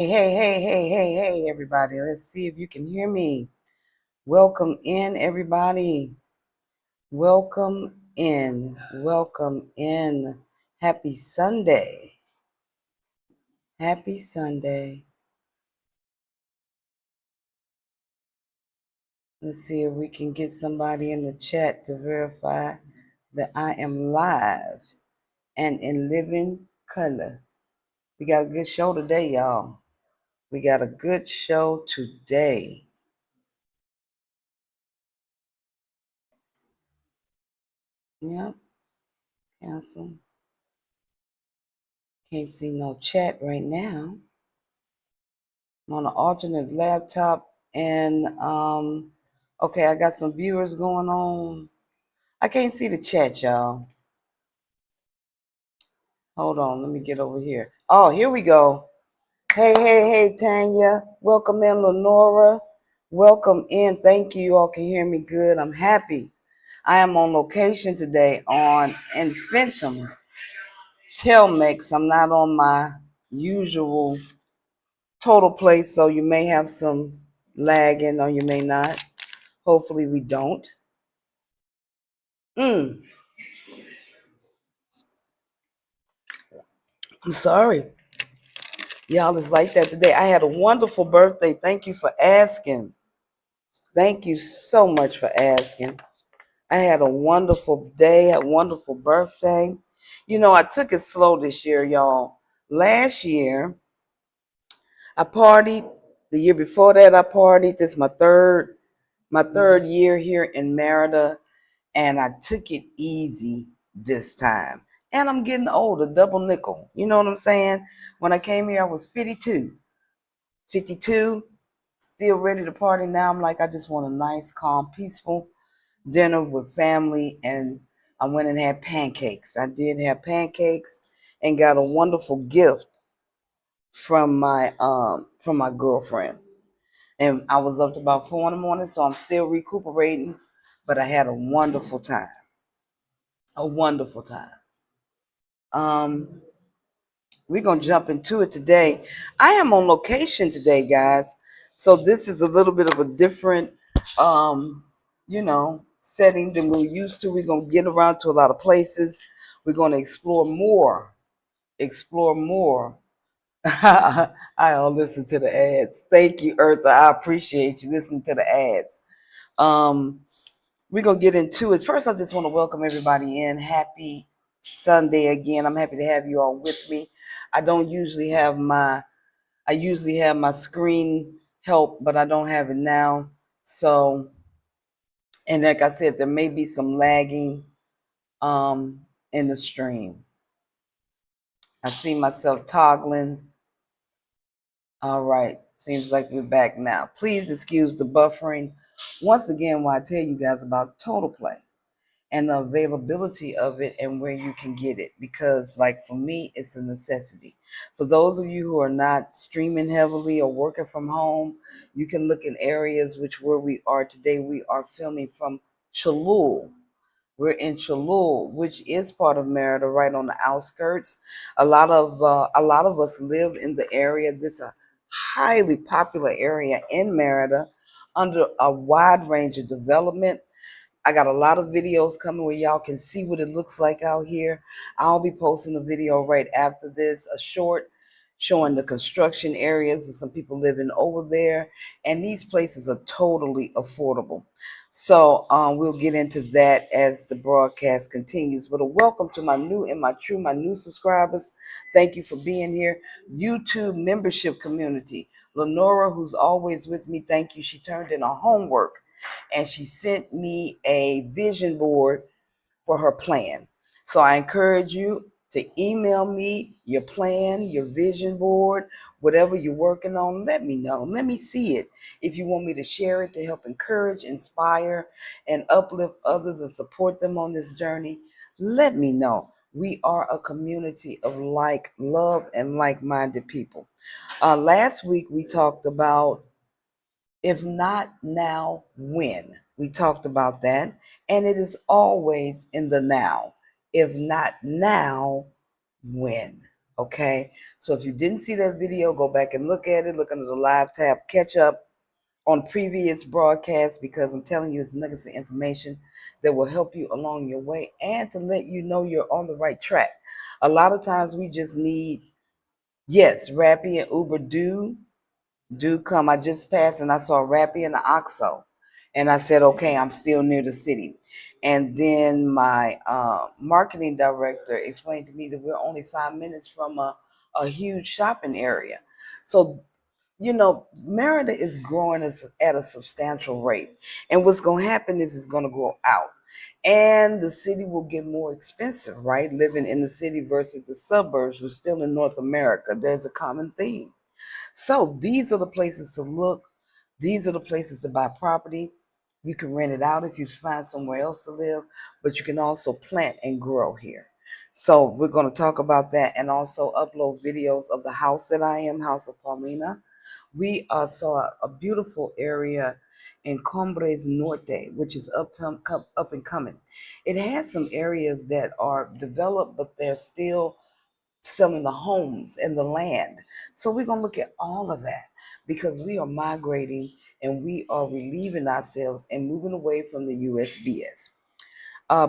Hey, everybody. Let's see if you can hear me. Welcome in, everybody. Welcome in. Welcome in. Happy Sunday. Happy Sunday. Let's see if we can get somebody in the chat to verify that I am live and in living color. We got a good show today, y'all. We got a good show today. Yep. Cancel. Can't see no chat right now. I'm on an alternate laptop and okay, I got some viewers going on. I can't see the chat, y'all. Hold on, let me get over here. Oh, here we go. Hey, Tanya. Welcome in, Lenora. Welcome in. Thank you. You all can hear me good. I'm happy. I am on location today in Fenton, Telmex. I'm not on my usual total place, so you may have some lagging or you may not. Hopefully we don't. I'm sorry. Y'all is like that today. I had a wonderful birthday. Thank you for asking. Thank you so much for asking. I had a wonderful day, a wonderful birthday. You know, I took it slow this year, y'all. Last year, I partied. The year before that, I partied. This is my third year here in Merida, and I took it easy this time. And I'm getting older, double nickel. You know what I'm saying? When I came here, I was 52. 52, still ready to party. Now I'm like, I just want a nice, calm, peaceful dinner with family. And I went and had pancakes. I did have pancakes and got a wonderful gift from my girlfriend. And I was up to about 4 in the morning, so I'm still recuperating. But I had a wonderful time. A wonderful time. Um, we're gonna jump into it today. I am on location today, guys. So this is a little bit of a different setting than we're used to. We're gonna get around to a lot of places. We're gonna explore more. Explore more. I'll listen to the ads. Thank you, Eartha. I appreciate you listening to the ads. Um, we're gonna get into it. First, I just want to welcome everybody in. Happy Sunday again. I'm happy to have you all with me. I don't usually have my I usually have my screen help, but I don't have it now. So, and like I said, there may be some lagging in the stream. I see myself toggling. All right. Seems like we're back now. Please excuse the buffering. Once again, while I tell you guys about Total Play and the availability of it and where you can get it, because like for me it's a necessity. For those of you who are not streaming heavily or working from home, you can look in areas which where we are today. We are filming from Cholula. We're in Cholula, which is part of Merida, right on the outskirts. A lot of us live in the area. This is a highly popular area in Merida, under a wide range of development. I got a lot of videos coming where y'all can see what it looks like out here. I'll be posting a video right after this, a short showing the construction areas and some people living over there. And these places are totally affordable. So we'll get into that as the broadcast continues. But a welcome to my new subscribers. Thank you for being here. YouTube membership community. Lenora, who's always with me, thank you. She turned in her homework and she sent me a vision board for her plan. So I encourage you to email me your plan, your vision board, whatever you're working on. Let me know. Let me see it. If you want me to share it to help encourage, inspire, and uplift others and support them on this journey, let me know. We are a community of love and like-minded people. Last week we talked about if not now, when? We talked about that. And it is always in the now. If not now, when? Okay. So if you didn't see that video, go back and look at it. Look under the live tab, catch up on previous broadcasts, because I'm telling you, it's nuggets of information that will help you along your way and to let you know you're on the right track. A lot of times we just need, yes, Rappi and Uber do come. I just passed and I saw Rappi and the Oxo, and I said, okay, I'm still near the city. And then my marketing director explained to me that we're only 5 minutes from a huge shopping area. So Merida is growing at a substantial rate. And what's going to happen is it's going to grow out. And the city will get more expensive, right? Living in the city versus the suburbs. We're still in North America. There's a common theme. So these are the places to look. These are the places to buy property. You can rent it out if you find somewhere else to live, but you can also plant and grow here. So we're going to talk about that and also upload videos of the house that I am, House of Paulina. We saw a beautiful area in Cumbres Norte, which is up and coming. It has some areas that are developed, but they're still selling the homes and the land. So we're going to look at all of that because we are migrating and we are relieving ourselves and moving away from the USBS.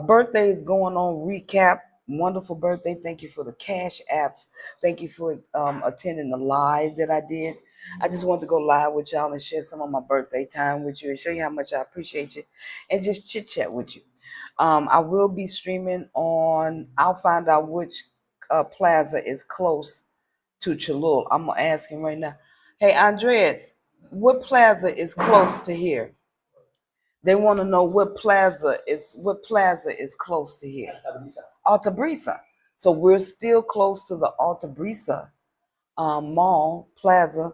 Birthdays going on, recap. Wonderful birthday. Thank you for the cash apps. Thank you for attending the live that I did. I just wanted to go live with y'all and share some of my birthday time with you and show you how much I appreciate you and just chit chat with you. I will be streaming on, I'll find out which plaza is close to Cholula. I'm going to ask him right now. Hey, Andres, what plaza is close to here? They want to know what plaza is close to here. Alta Brisa. So we're still close to the Alta Brisa mall plaza.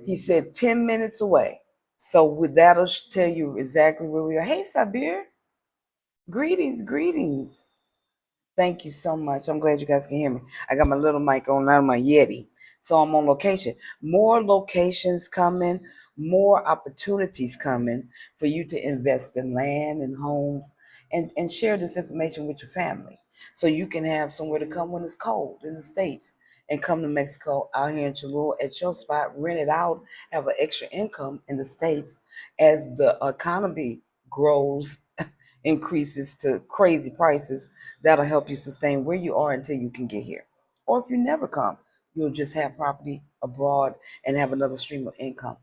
He said 10 minutes away. So with that'll tell you exactly where we are. Hey, Sabir. Greetings, greetings. Thank you so much. I'm glad you guys can hear me. I got my little mic on, not my Yeti. So I'm on location. More locations coming, more opportunities coming for you to invest in land and homes and share this information with your family. So you can have somewhere to come when it's cold in the States and come to Mexico out here in Cholula at your spot, rent it out, have an extra income in the States as the economy grows increases to crazy prices. That'll help you sustain where you are until you can get here. Or if you never come, you'll just have property abroad and have another stream of income.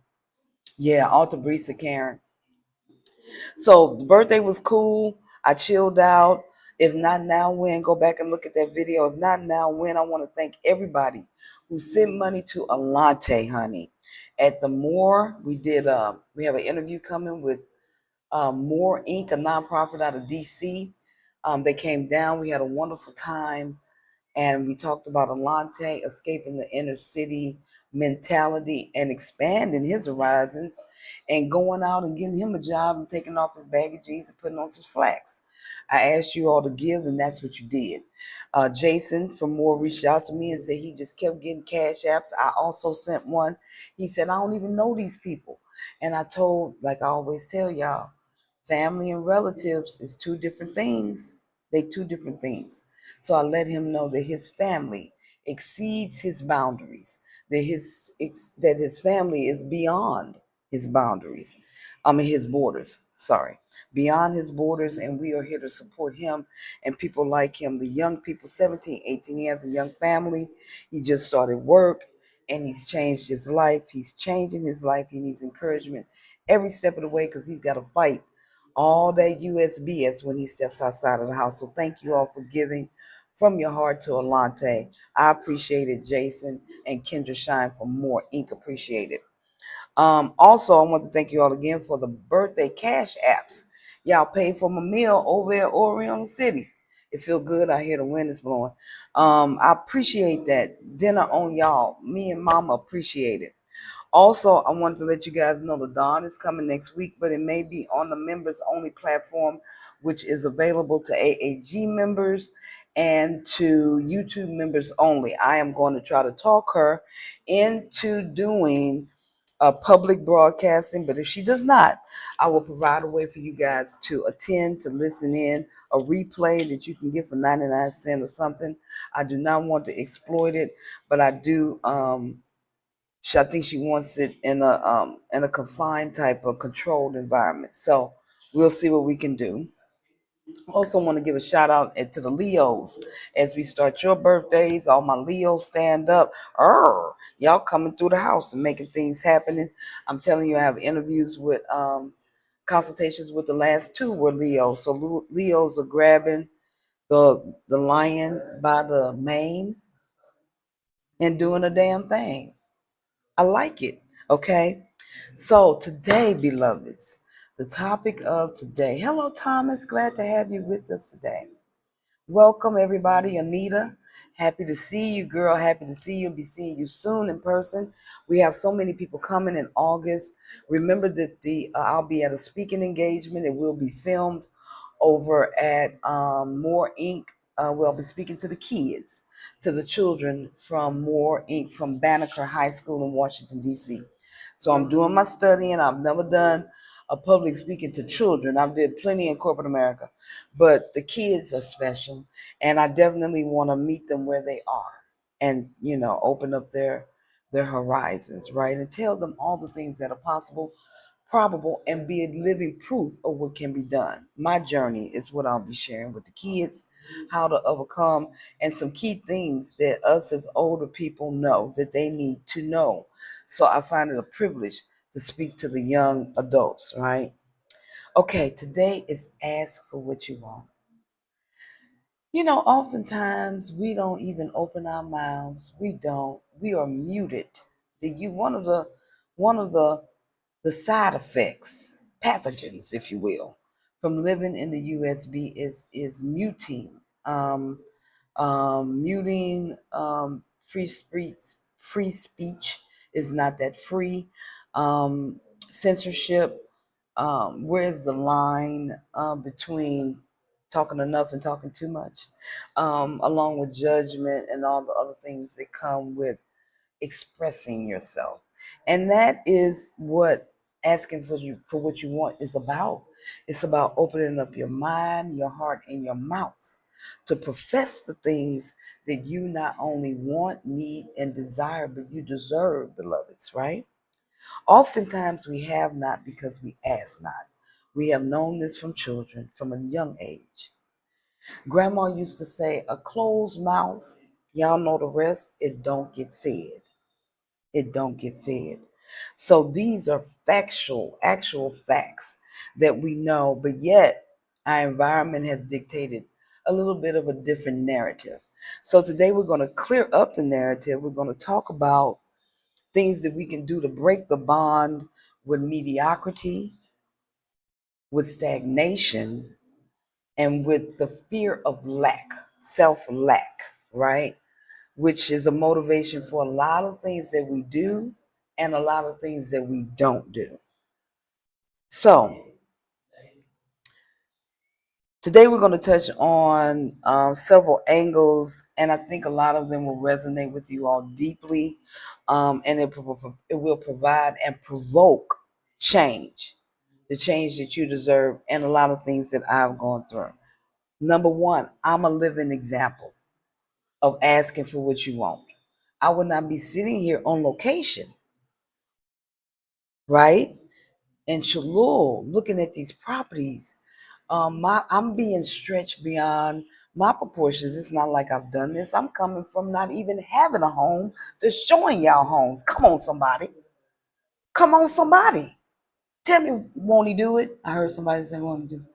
Yeah, Alta Brisa, Karen. So the birthday was cool. I chilled out. If not now, when? Go back and look at that video. If not now, when? I want to thank everybody who sent money to Alante, honey. At the Moore, we have an interview coming with More Inc., a nonprofit out of DC. They came down. We had a wonderful time, and we talked about Alante escaping the inner city mentality and expanding his horizons and going out and getting him a job and taking off his baggy jeans and putting on some slacks. I asked you all to give, and that's what you did. Jason from More reached out to me and said he just kept getting cash apps. I also sent one. He said, I don't even know these people. And I told, like I always tell y'all, family and relatives is two different things. They two different things. So I let him know that his family exceeds his boundaries, that his family is beyond his boundaries. I mean his borders. Sorry, beyond his borders, and we are here to support him and people like him. The young people, 17, 18, he has a young family. He just started work and he's changed his life. He's changing his life. He needs encouragement every step of the way because he's got to fight all that USBS when he steps outside of the house. So thank you all for giving from your heart to Alante. I appreciate it, Jason and Kendra Shine for More Inc. Appreciate it. Also, I want to thank you all again for the birthday cash apps. Y'all paid for my meal over at Orion City. It feel good. I hear the wind is blowing. I appreciate that. Dinner on y'all. Me and Mama appreciate it. Also, I wanted to let you guys know the Dawn is coming next week, but it may be on the members only platform, which is available to AAG members and to YouTube members only. I am going to try to talk her into doing public broadcasting, but if she does not, I will provide a way for you guys to attend, to listen in, a replay that you can get for 99 cents or something. I do not want to exploit it, but I do. I think she wants it in a confined type of controlled environment. So we'll see what we can do. Also want to give a shout out to the Leos as we start your birthdays. All my Leos, stand up. Y'all coming through the house and making things happening. I'm telling you, I have interviews with consultations with the last two were Leos. So Leos are grabbing the lion by the mane and doing a damn thing. I like it. Okay. So today, beloveds, the topic of today. Hello, Thomas. Glad to have you with us today. Welcome, everybody. Anita, happy to see you, girl. Happy to see you. Be seeing you soon in person. We have so many people coming in August. Remember that I'll be at a speaking engagement. It will be filmed over at More Inc. We'll be speaking to the kids, to the children from More Inc. from Banneker High School in Washington, D.C. So I'm doing my studying. I've never done a public speaking to children. I've did plenty in corporate America, but the kids are special, and I definitely want to meet them where they are, and open up their horizons, right, and tell them all the things that are possible, probable, and be a living proof of what can be done. My journey is what I'll be sharing with the kids, how to overcome, and some key things that us as older people know that they need to know. So I find it a privilege to speak to the young adults, right? Okay, today is ask for what you want. Oftentimes we don't even open our mouths. We don't. We are muted. One of the side effects, pathogens, if you will, from living in the USB is muting. Muting free speech is not that free. Censorship. Where's the line between talking enough and talking too much, along with judgment and all the other things that come with expressing yourself. And that is what asking for what you want is about. It's about opening up your mind, your heart, and your mouth to profess the things that you not only want, need, and desire, but you deserve, beloveds, right? Oftentimes we have not because we ask not. We have known this from children from a young age. Grandma used to say, a closed mouth, y'all know the rest, it don't get fed. It don't get fed. So these are actual facts that we know, but yet our environment has dictated a little bit of a different narrative. So today we're going to clear up the narrative. We're going to talk about things that we can do to break the bond with mediocrity, with stagnation, and with the fear of lack, self lack, right? Which is a motivation for a lot of things that we do and a lot of things that we don't do. So, today we're going to touch on several angles, and I think a lot of them will resonate with you all deeply, and it will provide and provoke change, the change that you deserve, and a lot of things that I've gone through. Number one, I'm a living example of asking for what you want. I would not be sitting here on location, right? In Cholula, looking at these properties. I'm being stretched beyond my proportions. It's not like I've done this. I'm coming from not even having a home to showing y'all homes. Come on, somebody. Come on, somebody. Tell me, won't he do it? I heard somebody say, won't he do it?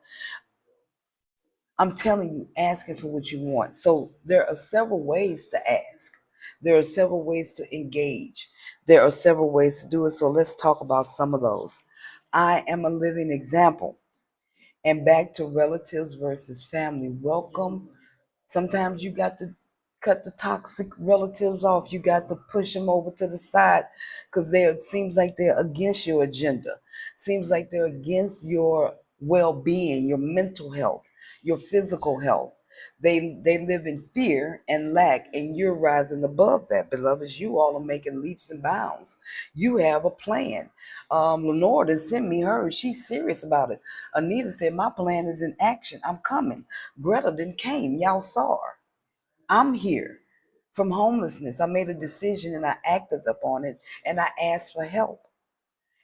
I'm telling you, asking for what you want. So there are several ways to ask. There are several ways to engage. There are several ways to do it. So let's talk about some of those. I am a living example. And back to relatives versus family. Welcome. Sometimes you got to cut the toxic relatives off. You got to push them over to the side because it seems like they're against your agenda. Seems like they're against your well-being, your mental health, your physical health. They live in fear and lack, and you're rising above that, beloveds. You all are making leaps and bounds. You have a plan. Lenore done sent me hers. She's serious about it. Anita said, my plan is in action. I'm coming. Greta didn't came. Y'all saw her. I'm here. From homelessness, I made a decision and I acted upon it and I asked for help.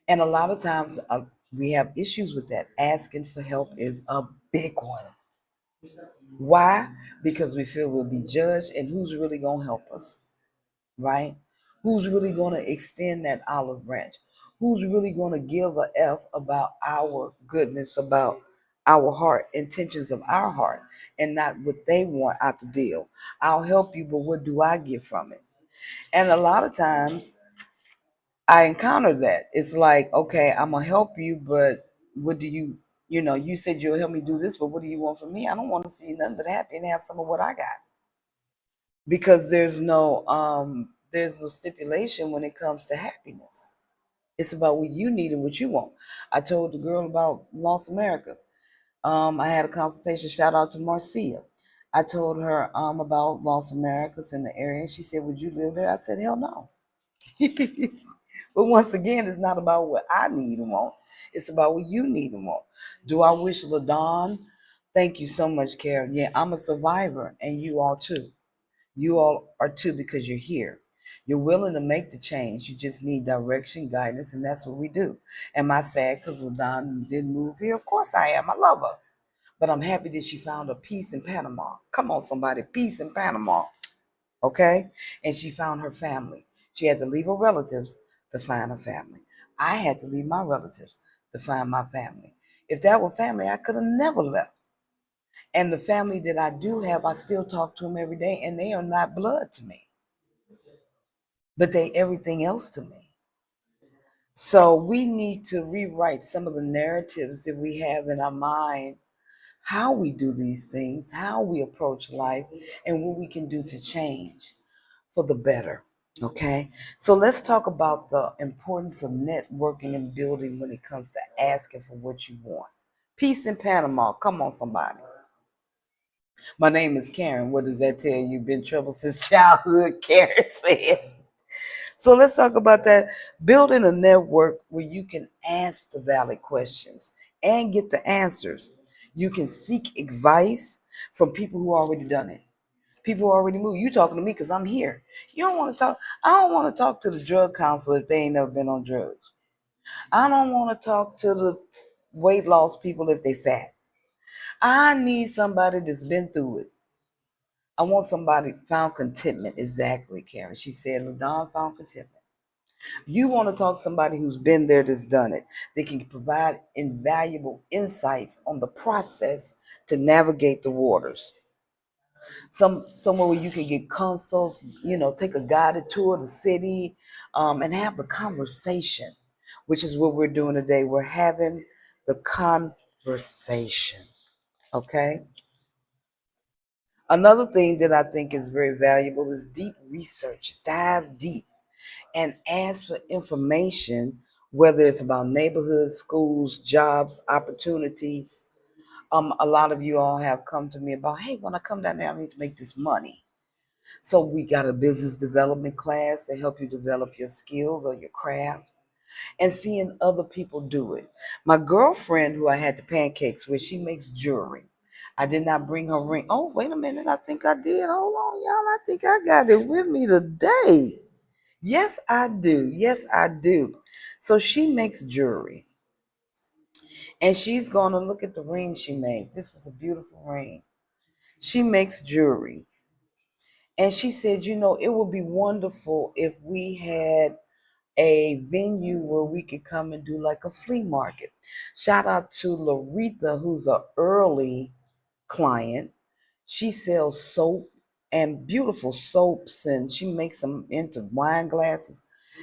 And a lot of times we have issues with that. Asking for help is a big one. Why? Because we feel we'll be judged, and who's really going to help us, right? Who's really going to extend that olive branch? Who's really going to give a F about our goodness, about our heart, intentions of our heart, and not what they want out the deal? I'll help you, but what do I get from it? And a lot of times I encounter that. It's like, okay, I'm going to help you, but what do you, you said you'll help me do this, but what do you want from me? I don't want to see nothing but happy and have some of what I got, because there's no stipulation when it comes to happiness. It's about what you need and what you want. I told the girl about Los Americas. I had a consultation. Shout out to Marcia. I told her about Los Americas in the area, and she said, "Would you live there?" I said, "Hell no." But once again, it's not about what I need and want. It's about what you need and want. Do I wish LaDon? Thank you so much, Karen. Yeah, I'm a survivor, and you all too. You all are too, because you're here. You're willing to make the change. You just need direction, guidance, and that's what we do. Am I sad because LaDon didn't move here? Of course I am. I love her. But I'm happy that she found a peace in Panama. Come on, somebody, peace in Panama. Okay? And she found her family. She had to leave her relatives to find her family. I had to leave my relatives to find my family. If that were family, I could have never left. And the family that I do have, I still talk to them every day, and they are not blood to me, but they everything else to me. So we need to rewrite some of the narratives that we have in our mind, how we do these things, how we approach life, and what we can do to change for the better. Okay, so let's talk about the importance of networking and building when it comes to asking for what you want. Peace in Panama. Come on, somebody. My name is Karen. What does that tell you? Been trouble since childhood, Karen said. So let's talk about that. Building a network where you can ask the valid questions and get the answers. You can seek advice from people who already done it. People who already moved. You talking to me because I'm here. You don't want to talk. I don't want to talk to the drug counselor if they ain't never been on drugs. I don't want to talk to the weight loss people if they fat. I need somebody that's been through it. I want somebody found contentment. Exactly, Karen. She said, LaDon found contentment. You want to talk to somebody who's been there, that's done it. They can provide invaluable insights on the process to navigate the waters. Somewhere where you can get consults, take a guided tour of the city, and have the conversation, which is what we're doing today. We're having the conversation. Okay. Another thing that I think is very valuable is deep research. Dive deep and ask for information, whether it's about neighborhoods, schools, jobs, opportunities. A lot of you all have come to me about, hey, when I come down there, I need to make this money. So we got a business development class to help you develop your skill or your craft, and seeing other people do it. My girlfriend, who I had the pancakes with, she makes jewelry. I did not bring her ring. Oh, wait a minute. I think I did. Hold on, y'all. I think I got it with me today. Yes, I do. Yes, I do. So she makes jewelry, and she's going to look at the ring she made. This is a beautiful ring. She makes jewelry. And she said, it would be wonderful if we had a venue where we could come and do like a flea market. Shout out to Larita, who's an early client. She sells soap and beautiful soaps, and she makes them into wine glasses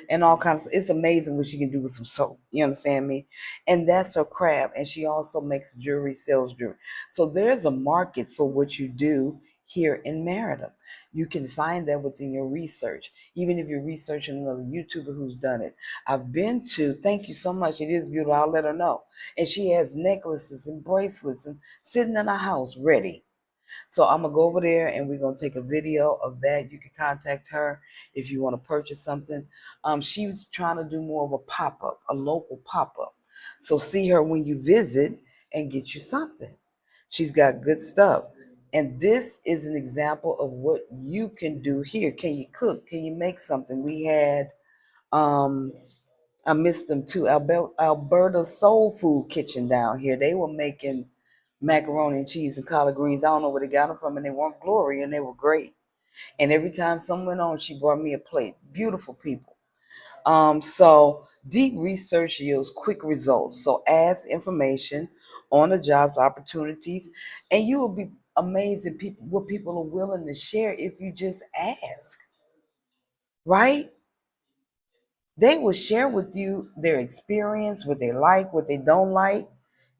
and all kinds of. It's amazing what she can do with some soap. You understand me? And that's her craft. And she also makes jewelry, sells jewelry. So there's a market for what you do here in Merida. You can find that within your research, even if you're researching another YouTuber who's done it. I've been to, thank you so much. It is beautiful. I'll let her know. And she has necklaces and bracelets and sitting in her house ready. So I'm gonna go over there and we're gonna take a video of that. You can contact her if you want to purchase something. She was trying to do more of a pop-up, a local pop-up. So see her when you visit and get you something. She's got good stuff. And this is an example of what you can do here. Can you cook? Can you make something? We had um I missed them too. Alberta Soul Food Kitchen down here. They were making macaroni and cheese and collard greens. I don't know where they got them from, and they weren't glory, and they were great. And every time someone went on, she brought me a plate. Beautiful people. So deep research yields quick results. So ask information on the jobs opportunities, and you will be amazed at people what people are willing to share if you just ask. Right? They will share with you their experience, what they like, what they don't like.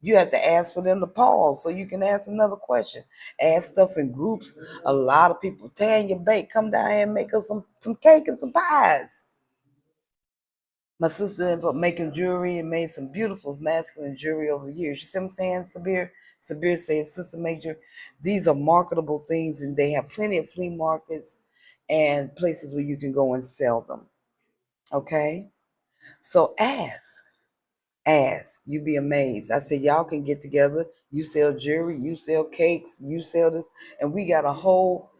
You have to ask for them to pause so you can ask another question. Ask stuff in groups. A lot of people, Tanya Bake, come down here and make us some cake and some pies. My sister ended up making jewelry and made some beautiful masculine jewelry over the years. You see what I'm saying, Sabir? Sabir says, Sister Major, these are marketable things and they have plenty of flea markets and places where you can go and sell them. Okay? So ask. You be amazed. I said, y'all can get together. You sell jewelry, you sell cakes, you sell this. And we got a whole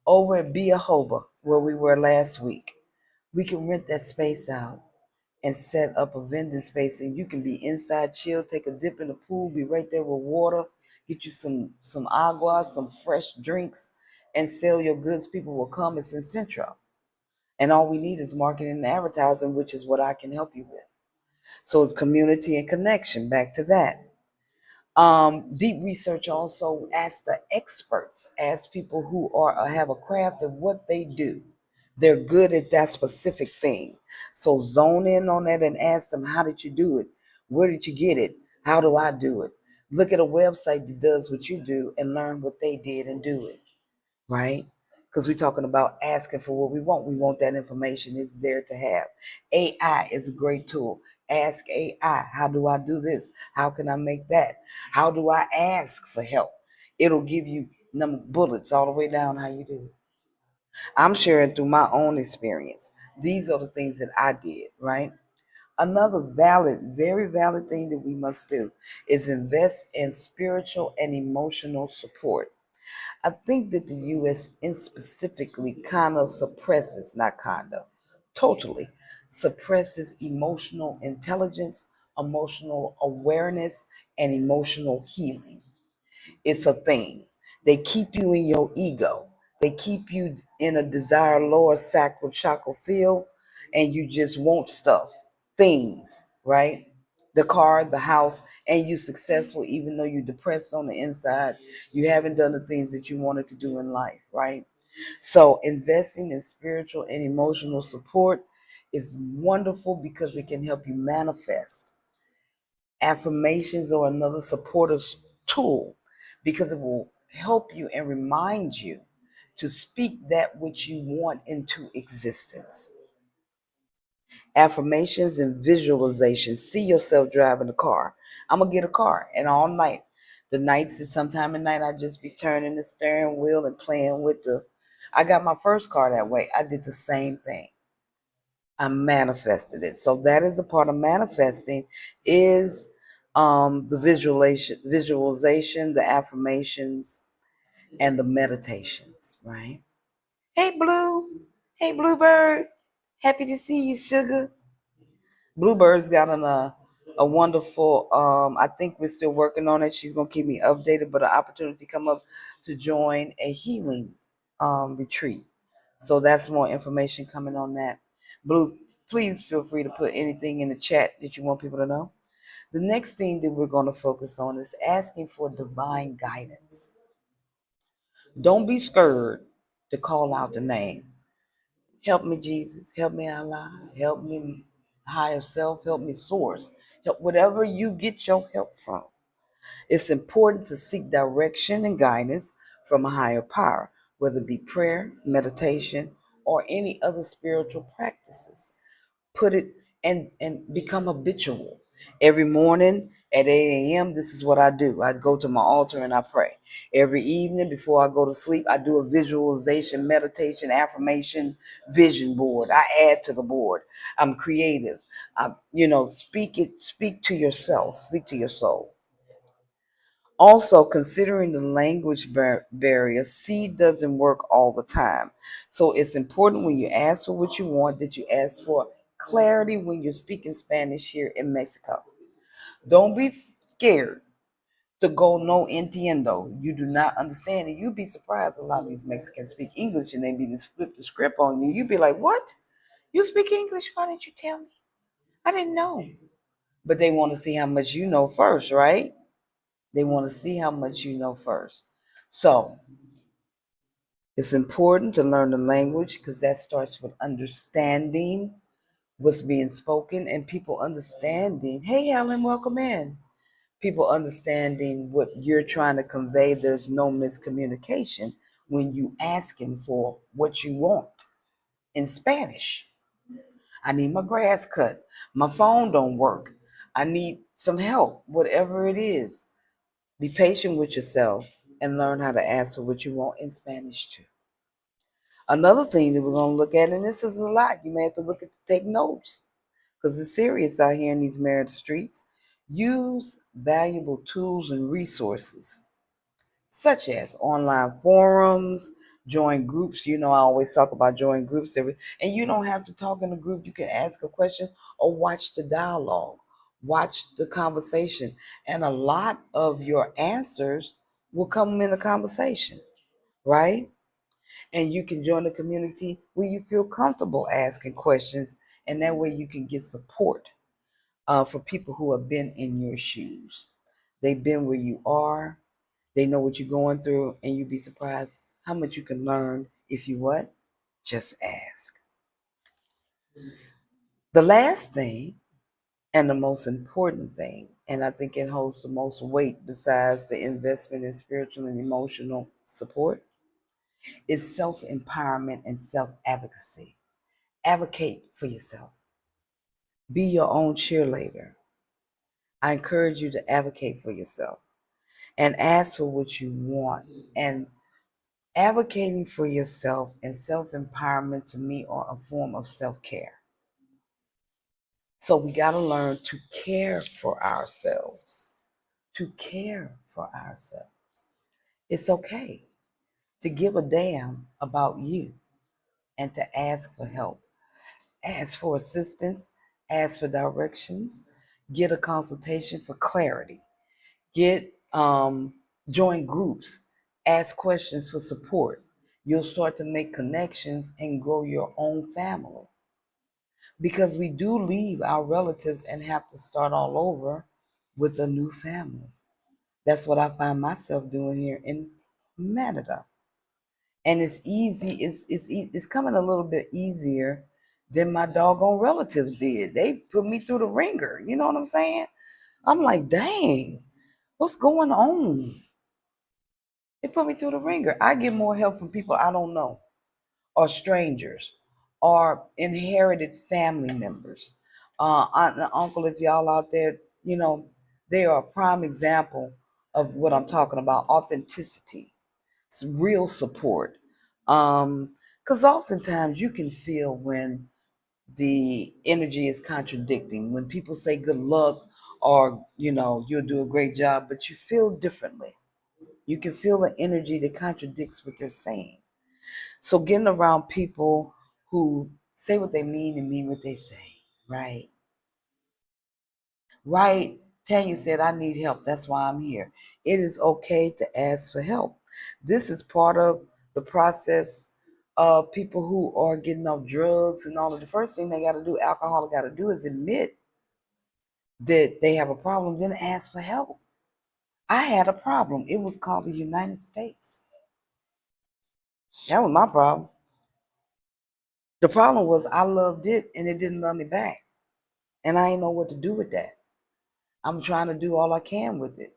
over at Hoba where we were last week. We can rent that space out and set up a vending space and you can be inside, chill, take a dip in the pool, be right there with water, get you some agua, some fresh drinks, and sell your goods. People will come. It's in Central. And all we need is marketing and advertising, which is what I can help you with. So it's community and connection. Back to that. Deep research also asks the experts, ask people who are have a craft of what they do. They're good at that specific thing. So zone in on that and ask them, how did you do it? Where did you get it? How do I do it? Look at a website that does what you do and learn what they did and do it, right? Because we're talking about asking for what we want. We want that information. It's there to have. AI is a great tool. Ask AI, how do I do this? How can I make that? How do I ask for help? It'll give you bullets all the way down how you do it. I'm sharing through my own experience. These are the things that I did, right? Another valid, very valid thing that we must do is invest in spiritual and emotional support. I think that the U.S. in specifically kind of suppresses, not kind of, totally suppresses emotional intelligence, emotional awareness, and emotional healing. It's a thing. They keep you in your ego. They keep you in a desire lower sacral chakra field, and you just want stuff, things, right? The car, the house, and you successful even though you're depressed on the inside. You haven't done the things that you wanted to do in life, right? So investing in spiritual and emotional support is wonderful because it can help you manifest. Affirmations are another supportive tool because it will help you and remind you to speak that which you want into existence. Affirmations and visualization. See yourself driving a car. I'm going to get a car, and all night, the nights is sometime at night, I just be turning the steering wheel and playing with the. I got my first car that way. I did the same thing. I manifested it. So that is a part of manifesting is the visualization, the affirmations, and the meditations, right? Hey Blue. Hey Bluebird. Happy to see you, sugar. Bluebird's got a wonderful I think we're still working on it. She's gonna keep me updated, but an opportunity come up to join a healing retreat. So that's more information coming on that. Blue, please feel free to put anything in the chat that you want people to know. The next thing that we're going to focus on is asking for divine guidance. Don't be scared to call out the name. Help me, Jesus. Help me, Allah. Help me, higher self. Help me, source. Help whatever you get your help from. It's important to seek direction and guidance from a higher power, whether it be prayer, meditation, or any other spiritual practices. Put it and become habitual. Every morning, At 8 a.m., this is what I do. I go to my altar and I pray. Every evening before I go to sleep, I do a visualization, meditation, affirmation, vision board. I add to the board. I'm creative. Speak to yourself, speak to your soul. Also, considering the language barrier, C doesn't work all the time. So it's important when you ask for what you want that you ask for clarity when you're speaking Spanish here in Mexico. Don't be scared to go no entiendo. You do not understand. And you'd be surprised a lot of these Mexicans speak English and they be just flip the script on you. You'd be like, what? You speak English? Why didn't you tell me? I didn't know. But they want to see how much you know first, right? They want to see how much you know first. So it's important to learn the language because that starts with understanding what's being spoken and people understanding. Hey, Helen, welcome in. People understanding what you're trying to convey. There's no miscommunication when you asking for what you want in Spanish. I need my grass cut. My phone don't work. I need some help, whatever it is. Be patient with yourself and learn how to ask for what you want in Spanish too. Another thing that we're going to look at, and this is a lot, you may have to look at take notes because it's serious out here in these Merida streets. Use valuable tools and resources such as online forums, join groups. You know, I always talk about join groups, and you don't have to talk in a group. You can ask a question or watch the dialogue, watch the conversation, and a lot of your answers will come in the conversation, right? And you can join a community where you feel comfortable asking questions, and that way you can get support for people who have been in your shoes. They've been where you are. They know what you're going through, and you'd be surprised how much you can learn if you what? Just ask. The last thing, and the most important thing, and I think it holds the most weight besides the investment in spiritual and emotional support, is self empowerment and self advocacy. Advocate for yourself. Be your own cheerleader. I encourage you to advocate for yourself and ask for what you want. And advocating for yourself and self empowerment to me are a form of self care. So we got to learn to care for ourselves. To care for ourselves. It's okay to give a damn about you and to ask for help. Ask for assistance, ask for directions, get a consultation for clarity, get join groups, ask questions for support. You'll start to make connections and grow your own family because we do leave our relatives and have to start all over with a new family. That's what I find myself doing here in Merida. And it's easy, it's coming a little bit easier than my doggone relatives did. They put me through the ringer. You know what I'm saying? I'm like, dang, what's going on? They put me through the ringer. I get more help from people I don't know, or strangers, or inherited family members. Aunt and uncle, if y'all out there, you know, they are a prime example of what I'm talking about, authenticity, real support. Because oftentimes you can feel when the energy is contradicting, when people say good luck or, you know, you'll do a great job, but you feel differently. You can feel the energy that contradicts what they're saying. So getting around people who say what they mean and mean what they say, right? Right. Tanya said, I need help. That's why I'm here. It is okay to ask for help. This is part of the process of people who are getting off drugs and all of the first thing they got to do, alcohol got to do is admit that they have a problem, then ask for help. I had a problem. It was called the United States. That was my problem. The problem was I loved it and it didn't love me back. And I didn't know what to do with that. I'm trying to do all I can with it.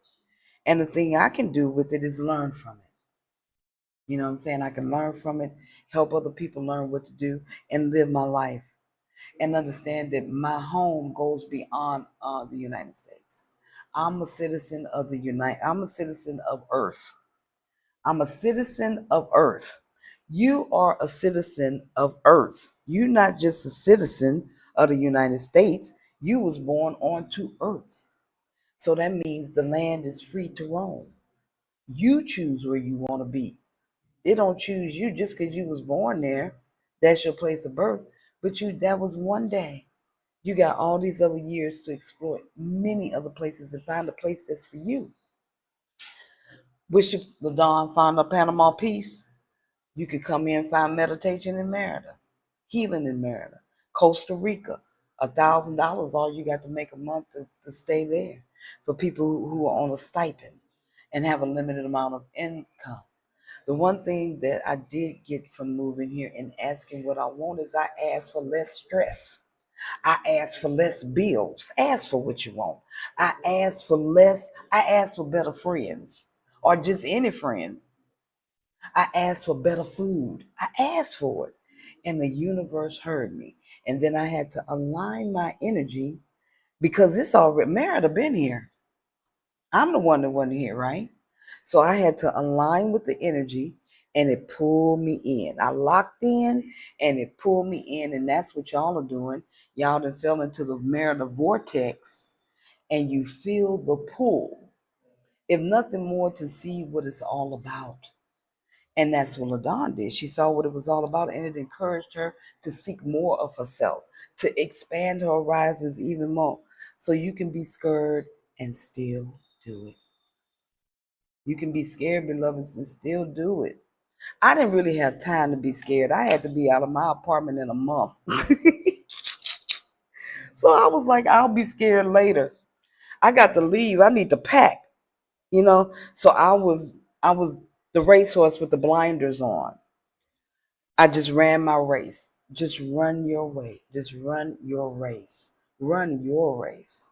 And the thing I can do with it is learn from it. You know what I'm saying? I can learn from it, help other people learn what to do, and live my life. And understand that my home goes beyond the United States. I'm a citizen of I'm a citizen of Earth. I'm a citizen of Earth. You are a citizen of Earth. You're not just a citizen of the United States. You was born onto Earth. So that means the land is free to roam. You choose where you want to be. It don't choose you just because you was born there. That's your place of birth. But that was one day. You got all these other years to explore many other places and find a place that's for you. Wish the dawn found a Panama peace. You could come in and find meditation in Merida, healing in Merida, Costa Rica. $1,000 all you got to make a month to stay there for people who are on a stipend and have a limited amount of income. The one thing that I did get from moving here and asking what I want is I asked for less stress. I asked for less bills. Ask for what you want. I asked for better friends or just any friends. I asked for better food. I asked for it. And the universe heard me. And then I had to align my energy because it's already Merida been here. I'm the one that wasn't here, right? So I had to align with the energy and it pulled me in. I locked in and it pulled me in. And that's what y'all are doing. Y'all done fell into the Merida vortex and you feel the pull. If nothing more to see what it's all about. And that's what LaDawn did. She saw what it was all about, and it encouraged her to seek more of herself, to expand her horizons even more. So you can be scared and still do it. You can be scared, beloveds, and still do it. I didn't really have time to be scared. I had to be out of my apartment in a month. So I was like, I'll be scared later. I got to leave. I need to pack, you know? So I was the racehorse with the blinders on. I just ran my race. Just run your way. Just run your race. Run your race.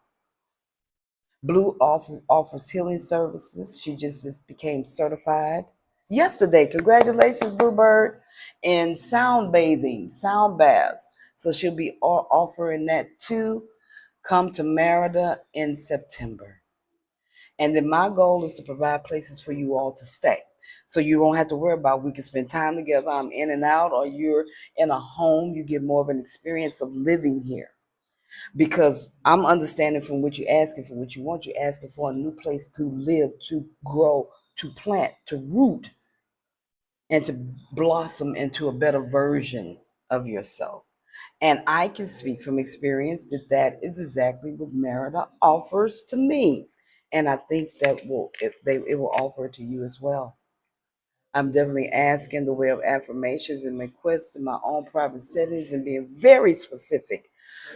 Blue offers healing services. She just became certified yesterday. Congratulations, Bluebird. And sound bathing, sound baths. So she'll be offering that too. Come to Merida in September. And then my goal is to provide places for you all to stay. So you don't have to worry about we can spend time together. I'm in and out, or you're in a home. You get more of an experience of living here. Because I'm understanding from what you're asking for what you want. You're asking for a new place to live, to grow, to plant, to root, and to blossom into a better version of yourself. And I can speak from experience that that is exactly what Merida offers to me. And I think that it will offer it to you as well. I'm definitely asking the way of affirmations and requests in my own private settings and being very specific.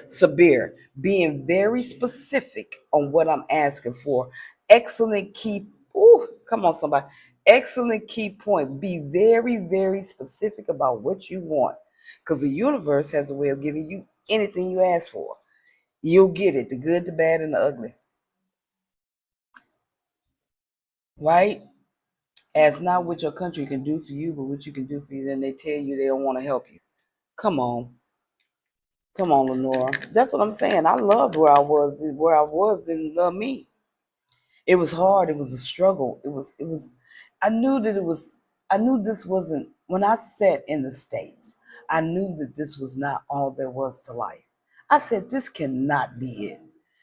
Sabir, being very specific on what I'm asking for. Excellent key. Ooh, come on, somebody. Excellent key point. Be very, very specific about what you want. Because the universe has a way of giving you anything you ask for. You'll get it, the good, the bad, and the ugly. Right? Ask not what your country can do for you, but what you can do for you. Then they tell you they don't want to help you. Come on. Come on, Lenora. That's what I'm saying. I loved where I was. Where I was didn't love me. It was hard. It was a struggle. It was I knew that it was I knew this wasn't when I sat in the States, I knew that this was not all there was to life. I said, this cannot be it.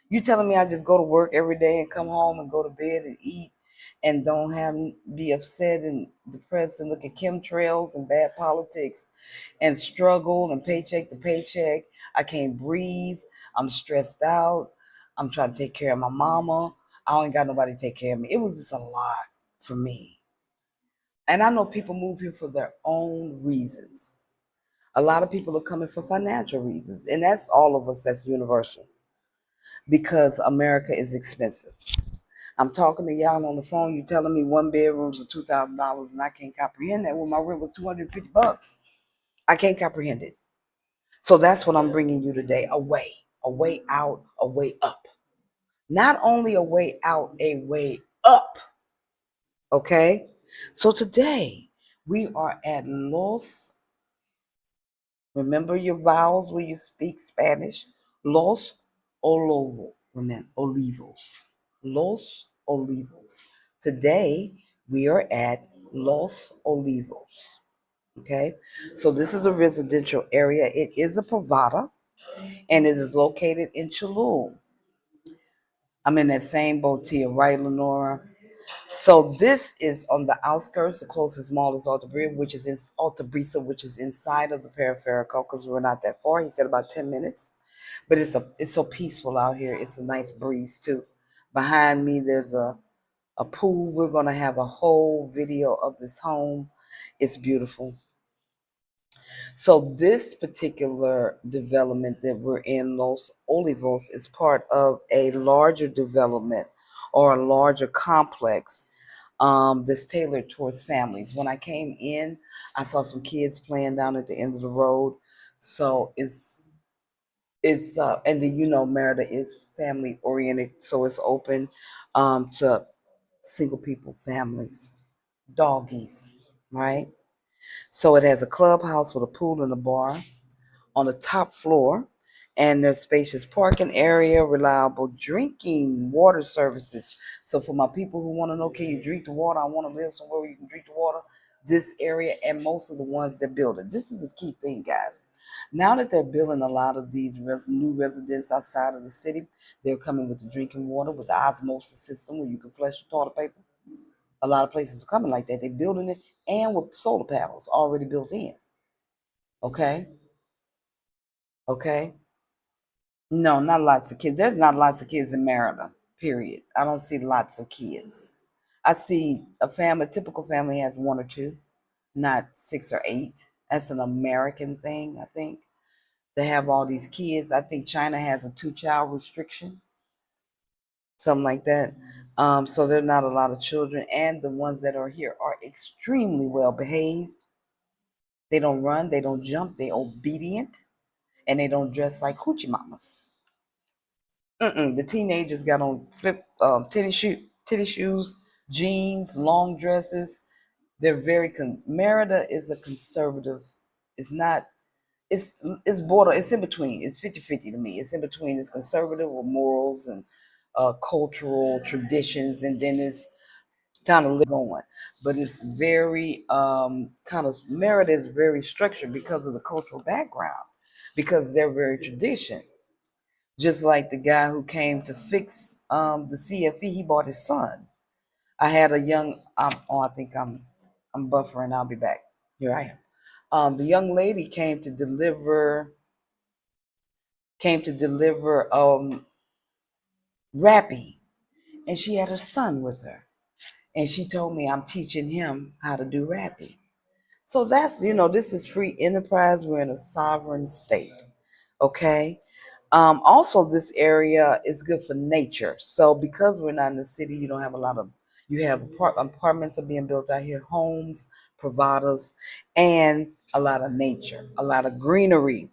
You telling me I just go to work every day and come home and go to bed and eat and don't have be upset and depressed and look at chemtrails and bad politics and struggle and paycheck to paycheck. I can't breathe. I'm stressed out. I'm trying to take care of my mama. I ain't got nobody to take care of me. It was just a lot for me. And I know people move here for their own reasons. A lot of people are coming for financial reasons. And that's all of us, that's universal. Because America is expensive. I'm talking to y'all on the phone, you telling me one bedroom's are $2,000 and I can't comprehend that when my rent was $250. I can't comprehend it. So that's what I'm bringing you today. A way out, a way up. Not only a way out, a way up. Okay? So today we are at Los. Remember your vowels when you speak Spanish. Los Olivos. Remember, Olivos. Los Olivos. Today we are at Los Olivos. Okay, so this is a residential area. It is a privada and it is located in Cholula. I'm in that same boat to you, right, Lenora? So this is on the outskirts. The closest mall is Altabrisa, which is in Altabrisa, which is inside of the peripheral, because we're not that far. He said about 10 minutes. But it's so peaceful out here. It's a nice breeze too. Behind me there's a pool. We're gonna have a whole video of this home. It's beautiful. So this particular development that we're in, Los Olivos, is part of a larger development or a larger complex that's tailored towards families. When I came in, I saw some kids playing down at the end of the road. So it's and then Merida is family oriented, so it's open to single people, families, doggies, right? So it has a clubhouse with a pool and a bar on the top floor, and there's spacious parking area, reliable drinking water services. So for my people who want to know, can you drink the water? I want to live somewhere where you can drink the water. This area and most of the ones that build it. This is a key thing, guys. Now that they're building a lot of these new residents outside of the city, they're coming with the drinking water with the osmosis system where you can flush your toilet paper. A lot of places are coming like that. They're building it and with solar panels already built in. Okay, okay. No, not lots of kids. There's not lots of kids in Merida, period. I don't see lots of kids. I see a family, typical family has one or two, not six or eight. That's an American thing, I think. They have all these kids. I think China has a two-child restriction, something like that. So there are not a lot of children, and the ones that are here are extremely well behaved. They don't run, they don't jump, they obedient, and they don't dress like hoochie mamas. The teenagers got on flip titty shoes, jeans, long dresses. They're very Merida is a conservative. It's not. It's border. It's in between. It's 50-50 to me. It's in between. It's conservative with morals and cultural traditions, and then it's kind of going. But it's very kind of Merida is very structured because of the cultural background, because they're very tradition. Just like the guy who came to fix the CFE, he bought his son. I had a young, I think I'm buffering. I'll be back. Here I am. The young lady came to deliver Rappy, and she had her son with her, and she told me I'm teaching him how to do Rappy. So that's this is free enterprise. We're in a sovereign state. Okay. Also, this area is good for nature. So because we're not in the city, you don't have a lot of you have apartments are being built out here, homes, providers, and a lot of nature, a lot of greenery.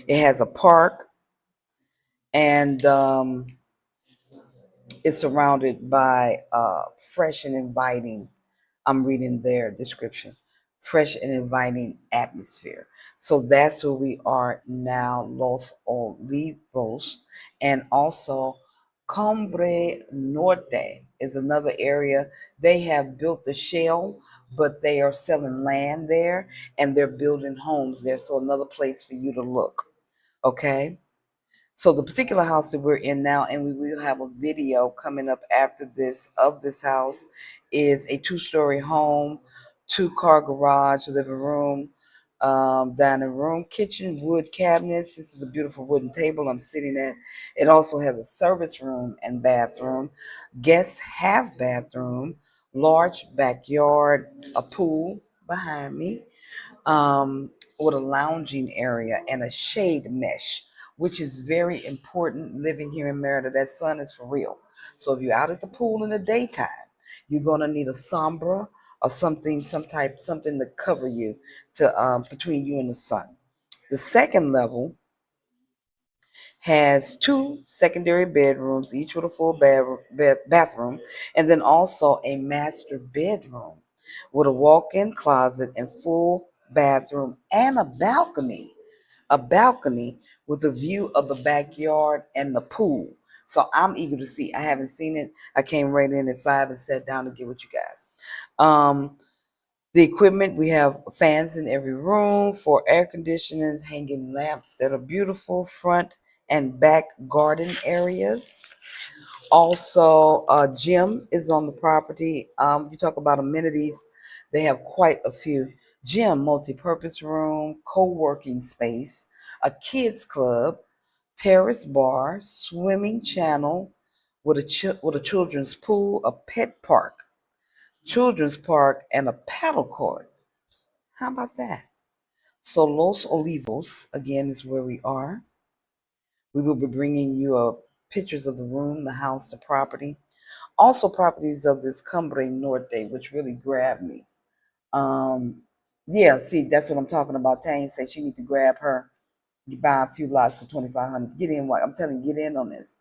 It has a park, and it's surrounded by fresh and inviting. I'm reading their description. Fresh and inviting atmosphere. So that's where we are now, Los Olivos. And also, Combre Norte is another area. They have built the shell, but they are selling land there and they're building homes there. So, another place for you to look. Okay. So the particular house that we're in now, and we will have a video coming up after this of this house, is a two-story home, two-car garage, living room, dining room, kitchen, wood cabinets. This is a beautiful wooden table I'm sitting at. It also has a service room and bathroom. Guests have bathroom, large backyard, a pool behind me, with a lounging area and a shade mesh, which is very important living here in Merida. That sun is for real. So if you're out at the pool in the daytime, you're gonna need a sombra or something, something to cover you to between you and the sun. The second level has two secondary bedrooms, each with a full bathroom, and then also a master bedroom with a walk-in closet and full bathroom and a balcony with a view of the backyard and the pool. So I'm eager to see. I haven't seen it. I came right in at 5 and sat down to get with you guys. The equipment, we have fans in every room, 4 air conditioners, hanging lamps that are beautiful, front and back garden areas. Also, a gym is on the property. You talk about amenities, they have quite a few. Gym, multi-purpose room, co-working space, a kids club, terrace bar, swimming channel with with a children's pool, a pet park, children's park, and a paddle court. How about that? So Los Olivos, again, is where we are. We will be bringing you pictures of the room, the house, the property. Also properties of this Cumbre Norte, which really grabbed me. Yeah, see, that's what I'm talking about. Tanya said she need to grab her. You buy a few lots for 2,500. Get in. I'm telling you, get in on this.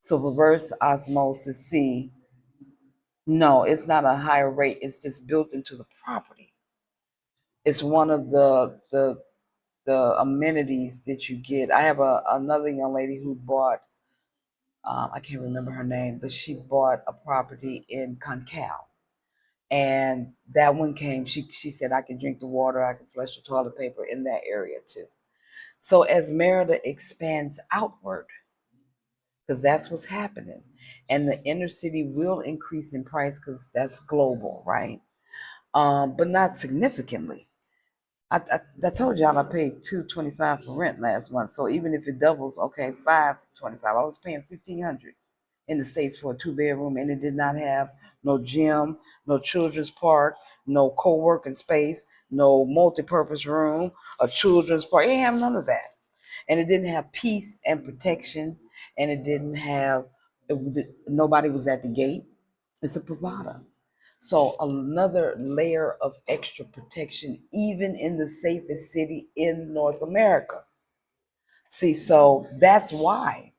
So reverse osmosis. See, no, it's not a higher rate. It's just built into the property. It's one of the amenities that you get. I have another young lady who bought. I can't remember her name, but she bought a property in Concal. And that one came, she said, I can drink the water, I can flush the toilet paper in that area too. So as Merida expands outward, because that's what's happening, and the inner city will increase in price because that's global, right? But not significantly. I told y'all I paid $225 for rent last month. So even if it doubles, okay, $525. I was paying $1,500 in the States for a 2-bedroom, and it did not have no gym, no children's park, no co-working space, no multi-purpose room, a children's park. It didn't have none of that. And it didn't have peace and protection, and it didn't have nobody was at the gate. It's a provider. So another layer of extra protection, even in the safest city in North America. See, so that's why.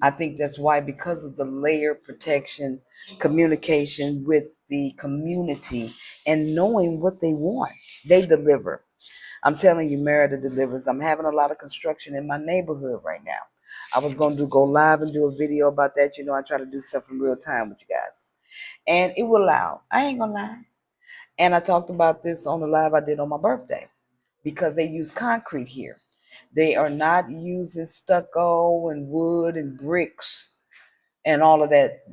I think that's why, because of the layer protection, communication with the community, and knowing what they want, they deliver. I'm telling you, Merida delivers. I'm having a lot of construction in my neighborhood right now. I was going to go live and do a video about that. You know, I try to do stuff in real time with you guys. And it will allow. I ain't going to lie. And I talked about this on the live I did on my birthday, because they use concrete here. They are not using stucco and wood and bricks and all of that,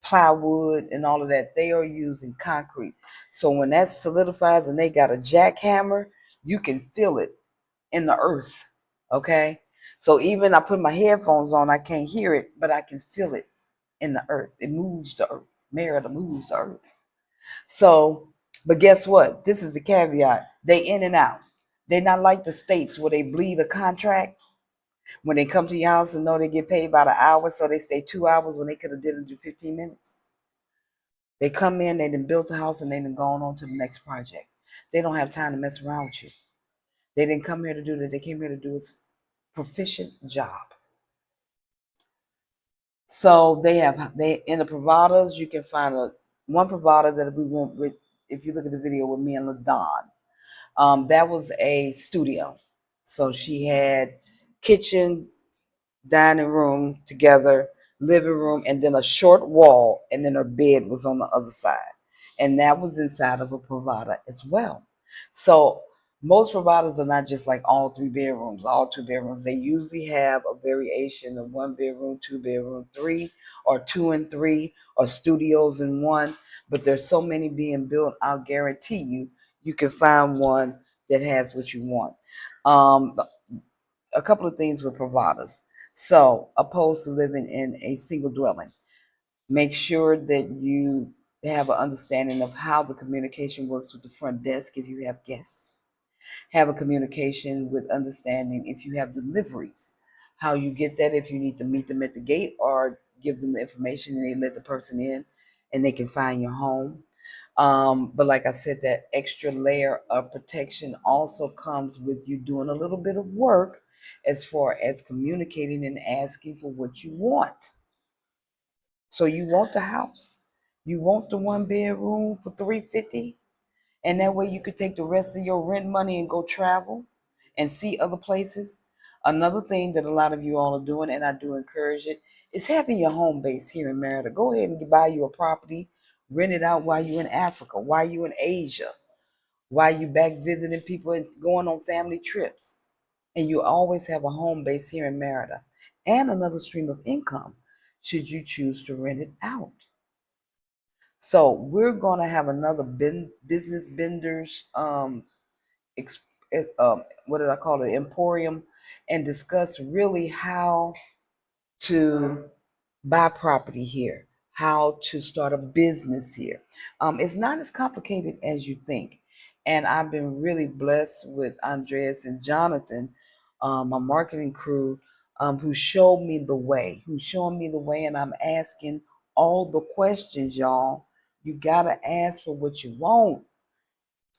plywood and all of that. They are using concrete. So when that solidifies and they got a jackhammer, you can feel it in the earth. Okay? So even I put my headphones on, I can't hear it, but I can feel it in the earth. It moves the earth. Merida moves the earth. So, but guess what? This is the caveat. They in and out. They not like the states where they bleed a contract. When they come to your house and know they get paid about an hour, so they stay 2 hours when they could have did it in 15 minutes. They come in, they done built the house, and they done gone on to the next project. They don't have time to mess around with you. They didn't come here to do that. They came here to do a proficient job. So they in the providers, you can find one provider that we went with. If you look at the video with me and LaDon, that was a studio. So she had kitchen, dining room together, living room, and then a short wall, and then her bed was on the other side. And that was inside of a provider as well. So most providers are not just like all 3 bedrooms, all 2 bedrooms. They usually have a variation of 1 bedroom, 2 bedroom, three, or 2 and 3, or studios in one. But there's so many being built, I'll guarantee you can find one that has what you want. Um, a couple of things with providers. So, opposed to living in a single dwelling, make sure that you have an understanding of how the communication works with the front desk if you have guests. Have a communication with understanding if you have deliveries, how you get that, if you need to meet them at the gate or give them the information and they let the person in and they can find your home. But like I said, that extra layer of protection also comes with you doing a little bit of work as far as communicating and asking for what you want. So you want the house, you want the 1 bedroom for $350, and that way you could take the rest of your rent money and go travel and see other places. Another thing that a lot of you all are doing, and I do encourage it, is having your home base here in Merida. Go ahead and buy you a property, rent it out while you're in Africa, while you're in Asia, while you back visiting people and going on family trips. And you always have a home base here in Merida and another stream of income should you choose to rent it out. So we're going to have another business benders ex- what did I call it, emporium, and discuss really how to buy property here, how to start a business here. It's not as complicated as you think. And I've been really blessed with Andreas and Jonathan, my marketing crew, who showed me the way, who's showing me the way. And I'm asking all the questions, y'all. You got to ask for what you want.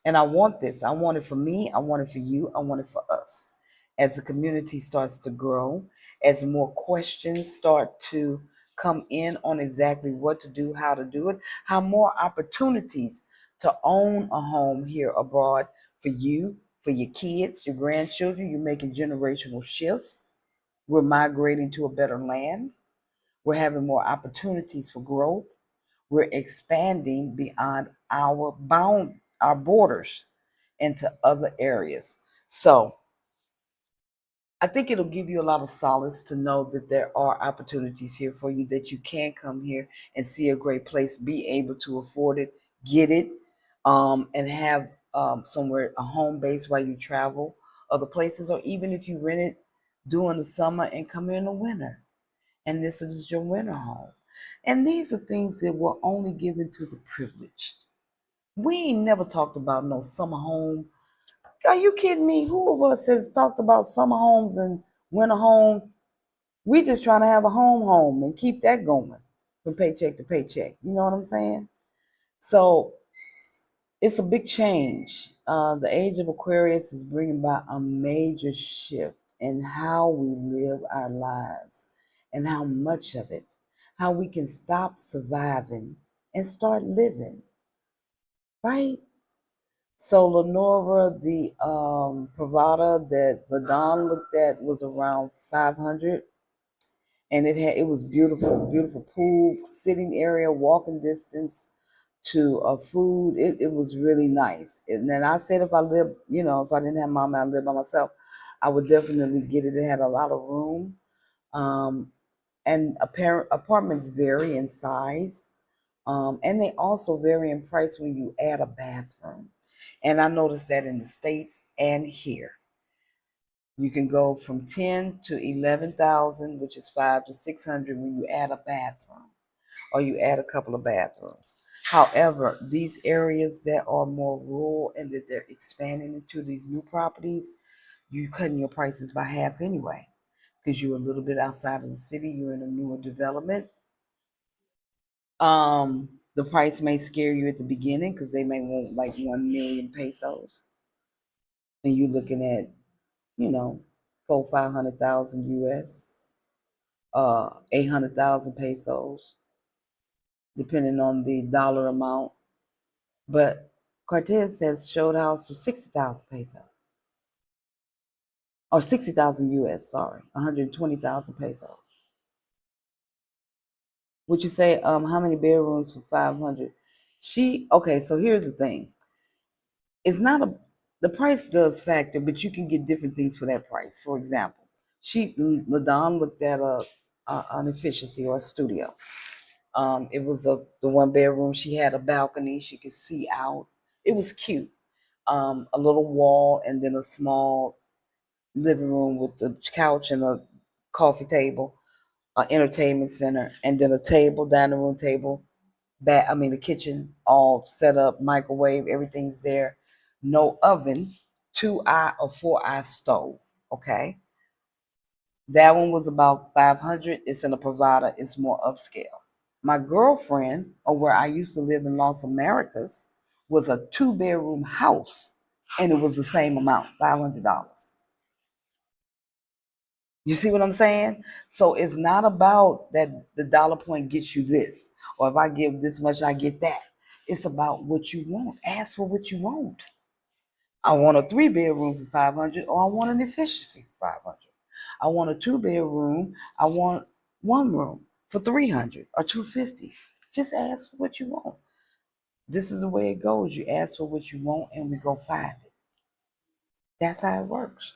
And I want this. I want it for me. I want it for you. I want it for us. As the community starts to grow, as more questions start to come in on exactly what to do, how to do it, how more opportunities to own a home here abroad for you, for your kids, your grandchildren. You're making generational shifts. We're migrating to a better land. We're having more opportunities for growth. We're expanding beyond our borders into other areas. So I think it'll give you a lot of solace to know that there are opportunities here for you, that you can come here and see a great place, be able to afford it, get it, and have somewhere, a home base while you travel other places, or even if you rent it during the summer and come in the winter. And this is your winter home. And these are things that were only given to the privileged. We ain't never talked about no summer home. Are you kidding me? Who of us has talked about summer homes and winter home? We just trying to have a home and keep that going from paycheck to paycheck. You know what I'm saying? So it's a big change. The age of Aquarius is bringing about a major shift in how we live our lives and how much of it, how we can stop surviving and start living, right? So Lenora, the Pravada that the Don looked at was around 500, and it was beautiful, beautiful pool, sitting area, walking distance to food. It was really nice. And then I said if I lived, if I didn't have mom and I lived by myself, I would definitely get it. It had a lot of room. Um, and apartments vary in size. And they also vary in price when you add a bathroom. And I noticed that in the States and here. You can go from 10 to 11,000, which is 5 to 600 when you add a bathroom or you add a couple of bathrooms. However, these areas that are more rural and that they're expanding into these new properties, you're cutting your prices by half anyway because you're a little bit outside of the city, you're in a newer development. The price may scare you at the beginning because they may want like 1 million pesos, and you're looking at, you know, 500,000 US, 800,000 pesos, depending on the dollar amount. But Cortez says showed house for 60,000 pesos, or 60,000 US. Sorry, 120,000 pesos. Would you say how many bedrooms for 500? Okay. So here's the thing. It's not a the price does factor, but you can get different things for that price. For example, Ladon looked at an efficiency or a studio. It was the 1 bedroom. She had a balcony. She could see out. It was cute. A little wall and then a small living room with the couch and a coffee table, an entertainment center, and then a table, dining room table, the kitchen all set up, microwave, everything's there. No oven, 2-eye or 4-eye stove. Okay. That one was about 500. It's in a provider, it's more upscale. My girlfriend, or where I used to live in Los Americas, was a 2-bedroom house, and it was the same amount, $500. You see what I'm saying? So it's not about that the dollar point gets you this, or if I give this much, I get that. It's about what you want. Ask for what you want. I want a 3-bedroom for 500, or I want an efficiency for 500. I want a 2-bedroom. I want one room for 300 or 250. Just ask for what you want. This is the way it goes. You ask for what you want and we go find it. That's how it works.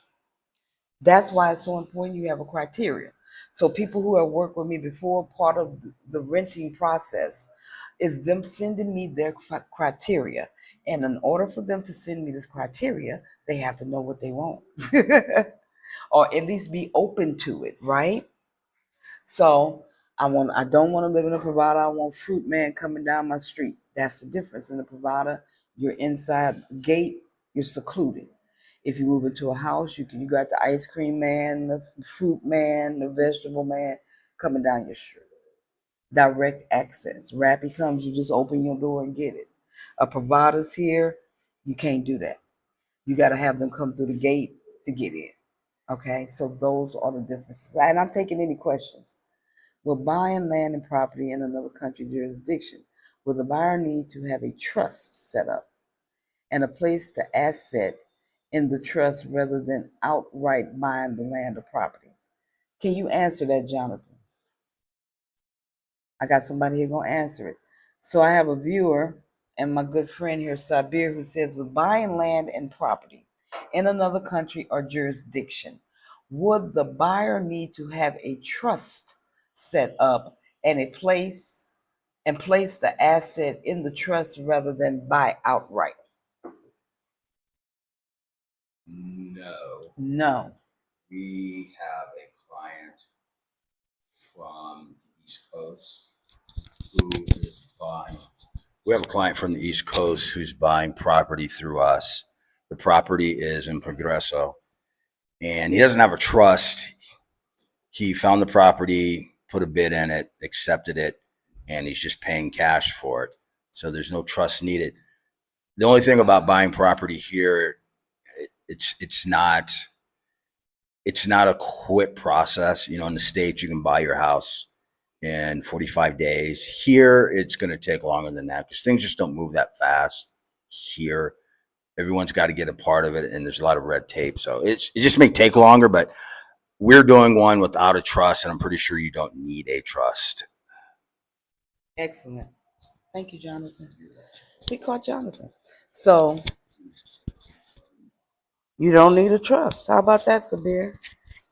That's why it's so important you have a criteria. So people who have worked with me before, part of the renting process is them sending me their criteria. And in order for them to send me this criteria, they have to know what they want. Or at least be open to it, right? So I don't want to live in a provider. I want fruit man coming down my street. That's the difference. In a provider, you're inside the gate, you're secluded. If you move into a house, you got the ice cream man, the fruit man, the vegetable man coming down your street. Direct access. Rappy comes, you just open your door and get it. A provider's here, you can't do that. You got to have them come through the gate to get in. Okay, so those are the differences. And I'm taking any questions. Will buying land and property in another country jurisdiction, will the buyer need to have a trust set up and a place to asset in the trust rather than outright buying the land or property? Can you answer that, Jonathan? I got somebody here going to answer it. So I have a viewer and my good friend here, Sabir, who says, with buying land and property in another country or jurisdiction, would the buyer need to have a trust set up and place the asset in the trust rather than buy outright? No. No. We have a client from the East Coast who is buying. We have a client from the East Coast who's buying property through us. The property is in Progresso, and he doesn't have a trust. He found the property, put a bid in it, accepted it, and he's just paying cash for it. So there's no trust needed. The only thing about buying property here, it's not a quick process. You know, in the States, you can buy your house in 45 days. Here, it's going to take longer than that because things just don't move that fast here. Everyone's got to get a part of it, and there's a lot of red tape. So it just may take longer, but we're doing one without a trust, and I'm pretty sure you don't need a trust. Excellent. Thank you, Jonathan. We caught Jonathan. So you don't need a trust. How about that, Sabir?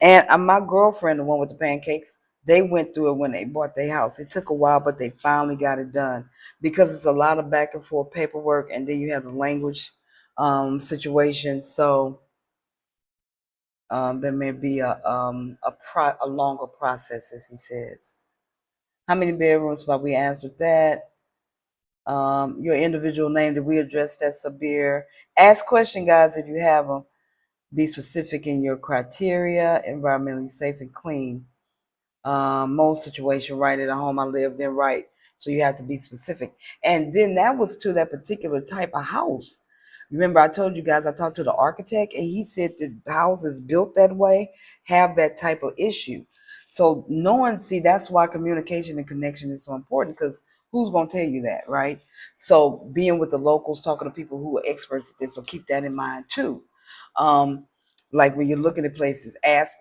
And my girlfriend, the one with the pancakes, they went through it when they bought their house. It took a while, but they finally got it done because it's a lot of back and forth paperwork, and then you have the language situation. So there may be a longer process, as he says. How many bedrooms? Well, we answered that. Your individual name. Did we address that, Sabir? Ask question, guys, if you have them. Be specific in your criteria. Environmentally safe and clean. Most situation, right at a home I lived in, right. So you have to be specific. And then that was to that particular type of house. Remember, I told you guys I talked to the architect, and he said the houses built that way have that type of issue. So knowing, see, that's why communication and connection is so important, because who's going to tell you that, right? So being with the locals, talking to people who are experts at this, so keep that in mind too. Um, like when you're looking at places, ask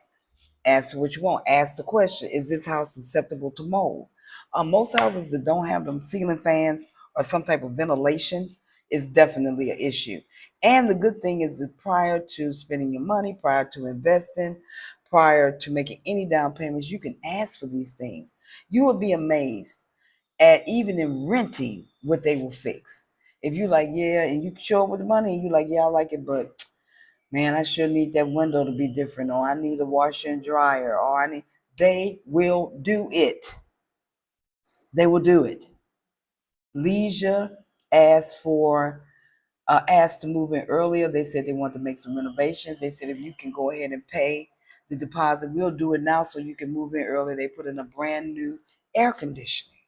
what you want. Ask the question: is this house susceptible to mold? Most houses that don't have them ceiling fans or some type of ventilation is definitely an issue. And the good thing is that prior to spending your money, prior to investing, prior to making any down payments, you can ask for these things. You would be amazed at, even in renting, what they will fix. If you like, yeah, and you show up with the money, and you like, yeah, I like it, but man, I sure need that window to be different, or I need a washer and dryer, or they will do it. They will do it. Leisure asked to move in earlier. They said they want to make some renovations. They said if you can go ahead and pay the deposit, we'll do it now so you can move in early. They put in a brand new air conditioning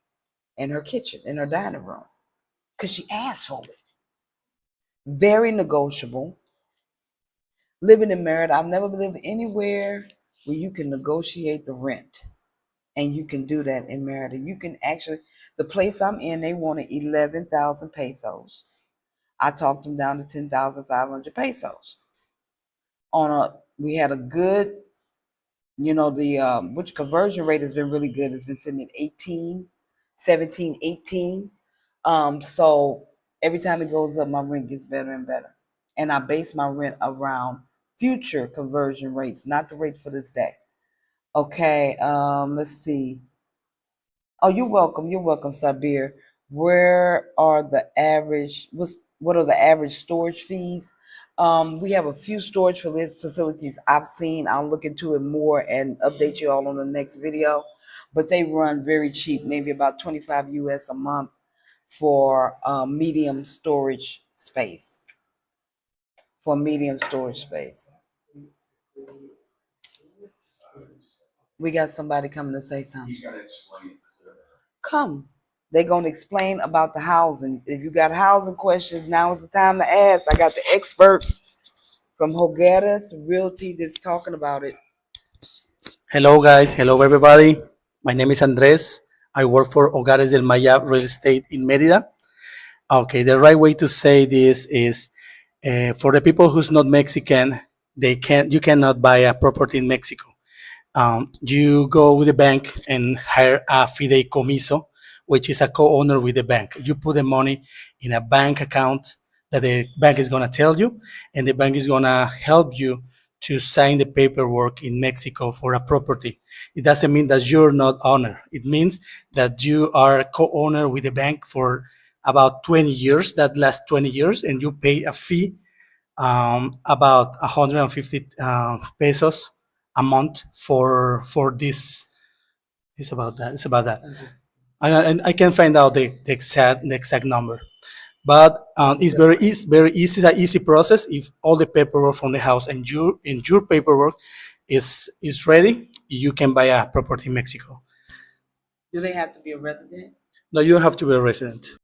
in her kitchen, in her dining room, because she asked for it. Very negotiable. Living in Merida, I've never lived anywhere where you can negotiate the rent. And you can do that in Merida. You can actually, the place I'm in, they wanted 11,000 pesos. I talked them down to 10,500 pesos. We had a good The which conversion rate has been really good. It's been sitting at 18, 17, 18. So every time it goes up, my rent gets better and better. And I base my rent around future conversion rates, not the rate for this day. Okay, let's see. Oh, you're welcome. You're welcome, Sabir. What are the average storage fees? We have a few storage facilities I've seen. I'll look into it more and update you all on the next video. But they run very cheap, maybe about 25 US a month for medium storage space. For medium storage space. We got somebody coming to say something. He's gonna explain it clearer. Come. They're going to explain about the housing. If you got housing questions, now is the time to ask. I got the experts from Hogadas Realty that's talking about it. Hello, guys. Hello, everybody. My name is Andres. I work for Hogares del Maya Real Estate in Merida. Okay, the right way to say this is for the people who's not Mexican, you cannot buy a property in Mexico. You go with the bank and hire a fideicomiso, which is a co-owner with the bank. You put the money in a bank account that the bank is going to tell you, and the bank is going to help you to sign the paperwork in Mexico for a property. It doesn't mean that you're not owner. It means that you are co-owner with the bank for about 20 years, that last 20 years, and you pay a fee about 150 pesos a month for this. It's about that. It's about that. I can find out the exact number, but it's very easy. It's an easy process if all the paperwork from the house and your paperwork is ready. You can buy a property in Mexico. Do they have to be a resident? No, you have to be a resident.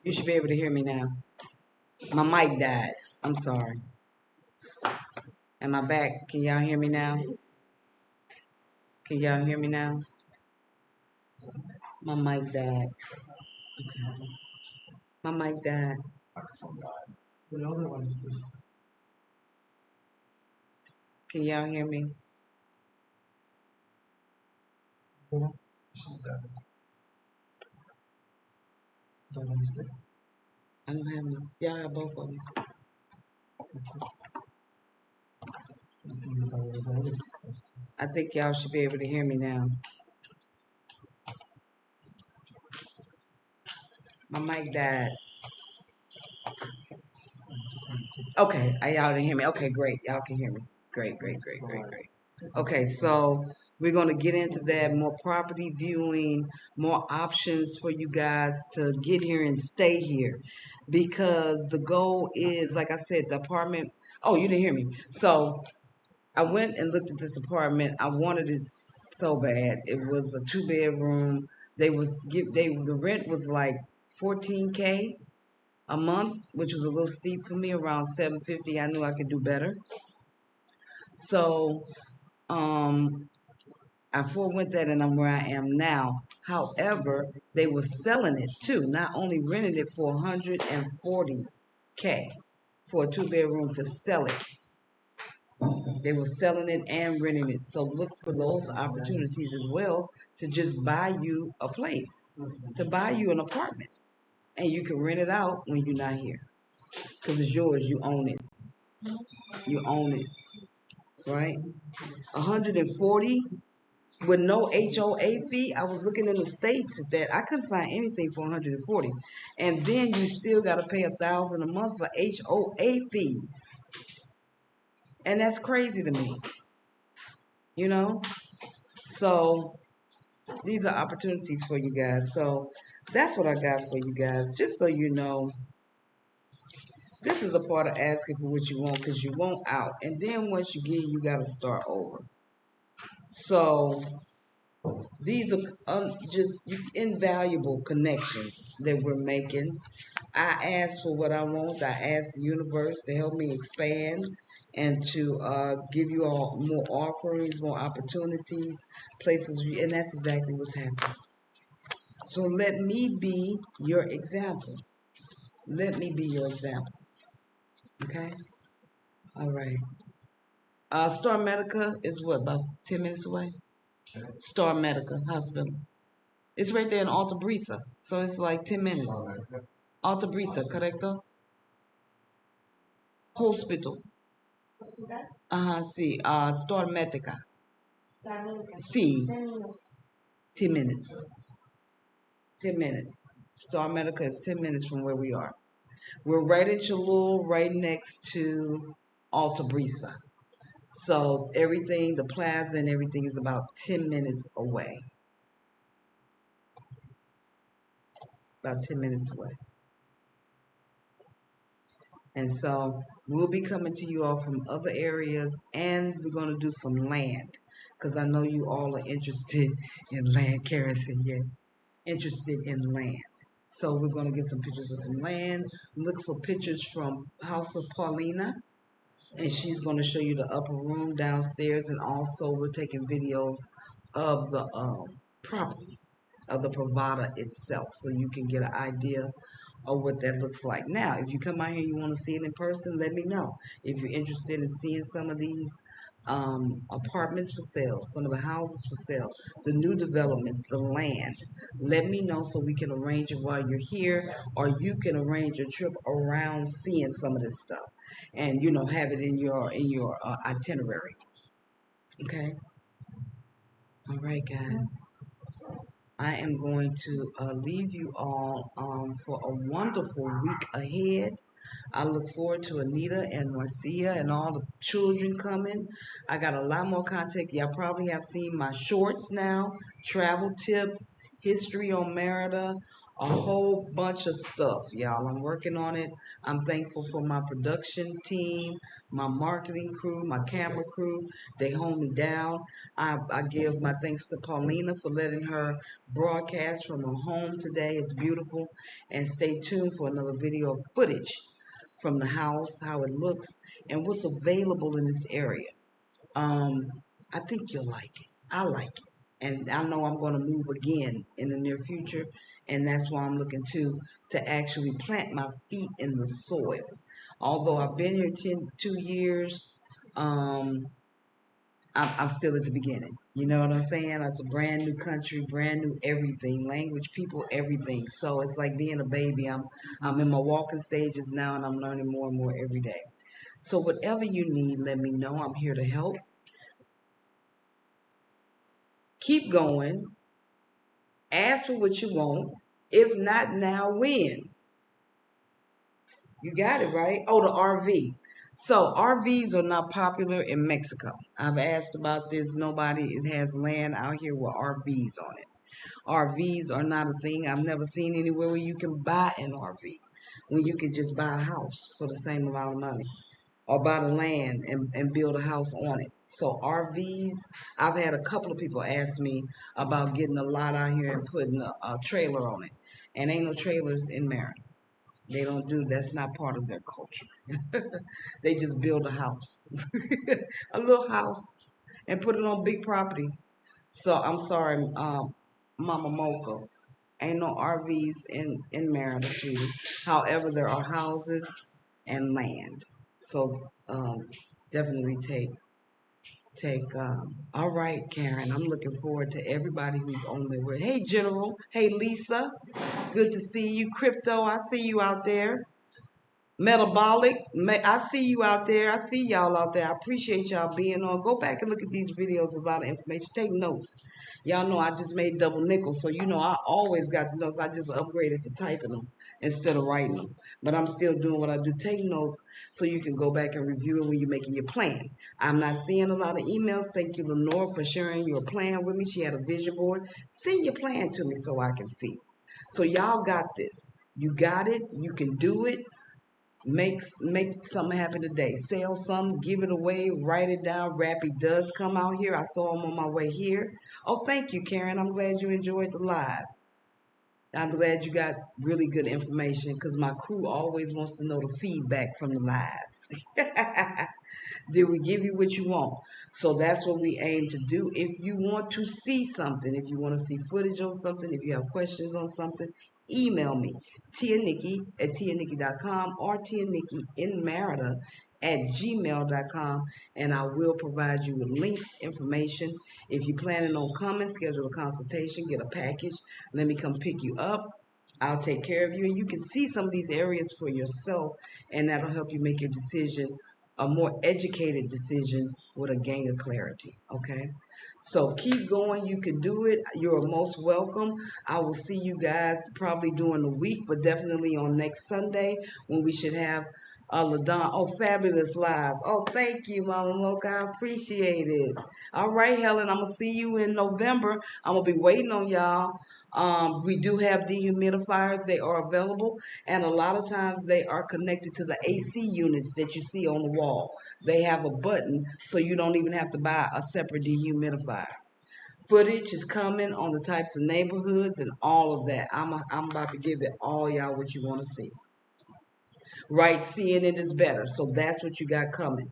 You should be able to hear me now. My mic died. I'm sorry. Am I back? Can y'all hear me now? Can y'all hear me now? My mic died. My mic died. Can y'all hear me? I don't have no. Y'all have both of them. I think y'all should be able to hear me now. My mic died. Okay, y'all didn't hear me. Okay, great. Y'all can hear me. Great, great, great, great, great. Okay, so we're going to get into that more property viewing, more options for you guys to get here and stay here. Because the goal is, like I said, the apartment. Oh, you didn't hear me. So I went and looked at this apartment. I wanted it so bad. It was a 2 bedroom. The rent was like 14K. a month, which was a little steep for me, around 750. I knew I could do better. So I forewent that and I'm where I am now. However, they were selling it too, not only renting it for 140K for a 2 bedroom to sell it. They were selling it and renting it. So look for those opportunities as well to just buy you a place, to buy you an apartment. And you can rent it out when you're not here. Because it's yours, you own it. You own it, right? 140 with no HOA fee. I was looking in the States at that. I couldn't find anything for 140. And then you still got to pay $1,000 a month for HOA fees. And that's crazy to me, you know? So these are opportunities for you guys. So that's what I got for you guys. Just so you know, this is a part of asking for what you want because you want out. And then once you get, you got to start over. So these are just invaluable connections that we're making. I ask for what I want. I ask the universe to help me expand and to give you all more offerings, more opportunities, places, and that's exactly what's happening. So let me be your example. Let me be your example. Okay? All right. Star Medica is what, about 10 minutes away? Star Medica Hospital. It's right there in Alta Brisa. So it's like 10 minutes. Alta Brisa, correcto? Hospital. Sí. Star Medica. Sí. 10 minutes. 10 minutes. Star Medica is 10 minutes from where we are. We're right in Cholula, right next to Alta Brisa. So everything, the plaza and everything is about 10 minutes away. About 10 minutes away. And so we'll be coming to you all from other areas and we're going to do some land because I know you all are interested in land. Karen said you're interested in land. So we're going to get some pictures of some land. Look for pictures from House of Paulina. And she's going to show you the upper room downstairs. And also we're taking videos of the property, of the Pravada itself. So you can get an idea of what that looks like. Now, if you come out here and you want to see it in person, let me know. If you're interested in seeing some of these apartments for sale, some of the houses for sale, the new developments, the land, let me know so we can arrange it while you're here, or you can arrange a trip around seeing some of this stuff, and have it in your itinerary. Okay. All right, guys. I am going to leave you all for a wonderful week ahead. I look forward to Anita and Marcia and all the children coming. I got a lot more content. Y'all probably have seen my shorts now, travel tips, history on Merida, a whole bunch of stuff, y'all. I'm working on it. I'm thankful for my production team, my marketing crew, my camera crew. They hold me down. I give my thanks to Paulina for letting her broadcast from her home today. It's beautiful. And stay tuned for another video of footage from the house, how it looks, and what's available in this area. I think you'll like it. I like it. And I know I'm going to move again in the near future, and that's why I'm looking to actually plant my feet in the soil. Although I've been here 2 years, I'm still at the beginning. You know what I'm saying? It's a brand new country, brand new everything, language, people, everything. So it's like being a baby. I'm in my walking stages now, and I'm learning more and more every day. So whatever you need, let me know. I'm here to help. Keep going. Ask for what you want. If not now, when? You got it, right? Oh, the RV. So RVs are not popular in Mexico. I've asked about this. Nobody has land out here with RVs on it. RVs are not a thing. I've never seen anywhere where you can buy an RV, when you can just buy a house for the same amount of money, or buy the land and build a house on it. So RVs, I've had a couple of people ask me about getting a lot out here and putting a trailer on it. And ain't no trailers in Maryland. They don't do, that's not part of their culture. They just build a house, a little house, and put it on big property. So I'm sorry, Mama Mocha. Ain't no RVs in Merida, sweetie. However, there are houses and land. So definitely take. All right, Karen. I'm looking forward to everybody who's on their way. Hey, General. Hey, Lisa. Good to see you. Crypto. I see you out there. Metabolic, I see you out there. I see y'all out there. I appreciate y'all being on. Go back and look at these videos. A lot of information. Take notes. Y'all know I just made double nickels, so you know I always got the notes. I just upgraded to typing them instead of writing them. But I'm still doing what I do. Take notes so you can go back and review it when you're making your plan. I'm not seeing a lot of emails. Thank you, Lenore, for sharing your plan with me. She had a vision board. Send your plan to me so I can see. So y'all got this. You got it. You can do it. Make something happen today. Sell something, give it away, write it down. Rappy does come out here. I saw him on my way here. Oh, thank you, Karen. I'm glad you enjoyed the live. I'm glad you got really good information because my crew always wants to know the feedback from the lives. Did we give you what you want? So that's what we aim to do. If you want to see something, if you want to see footage on something, if you have questions on something, email me, tianikki@tianikki.com or tianikki in Merida at gmail.com, and I will provide you with links, information. If you're planning on coming, schedule a consultation, get a package, let me come pick you up. I'll take care of you, and you can see some of these areas for yourself, and that'll help you make your decision, a more educated decision with a gang of clarity. Okay, so keep going. You can do it. You're most welcome. I will see you guys probably during the week, but definitely on next Sunday when we should have LaDon. Oh, fabulous live. Oh, thank you, Mama Mocha. I appreciate it. All right, Helen, I'm gonna see you in November. I'm gonna be waiting on y'all. We do have dehumidifiers. They are available, and a lot of times they are connected to the AC units that you see on the wall. They have a button, so you don't even have to buy a separate dehumidifier. Footage is coming on the types of neighborhoods and all of that. I'm about to give it all y'all what you want to see. Right, seeing it is better. So that's what you got coming.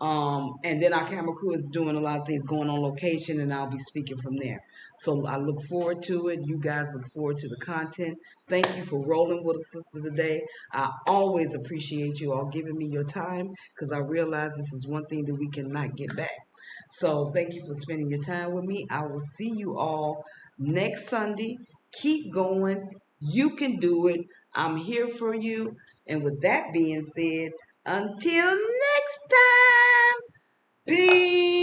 And then our camera crew is doing a lot of things going on location, and I'll be speaking from there. So I look forward to it. You guys look forward to the content. Thank you for rolling with us, sister, today. I always appreciate you all giving me your time because I realize this is one thing that we cannot get back. So thank you for spending your time with me. I will see you all next Sunday. Keep going. You can do it. I'm here for you. And with that being said, until next time, peace.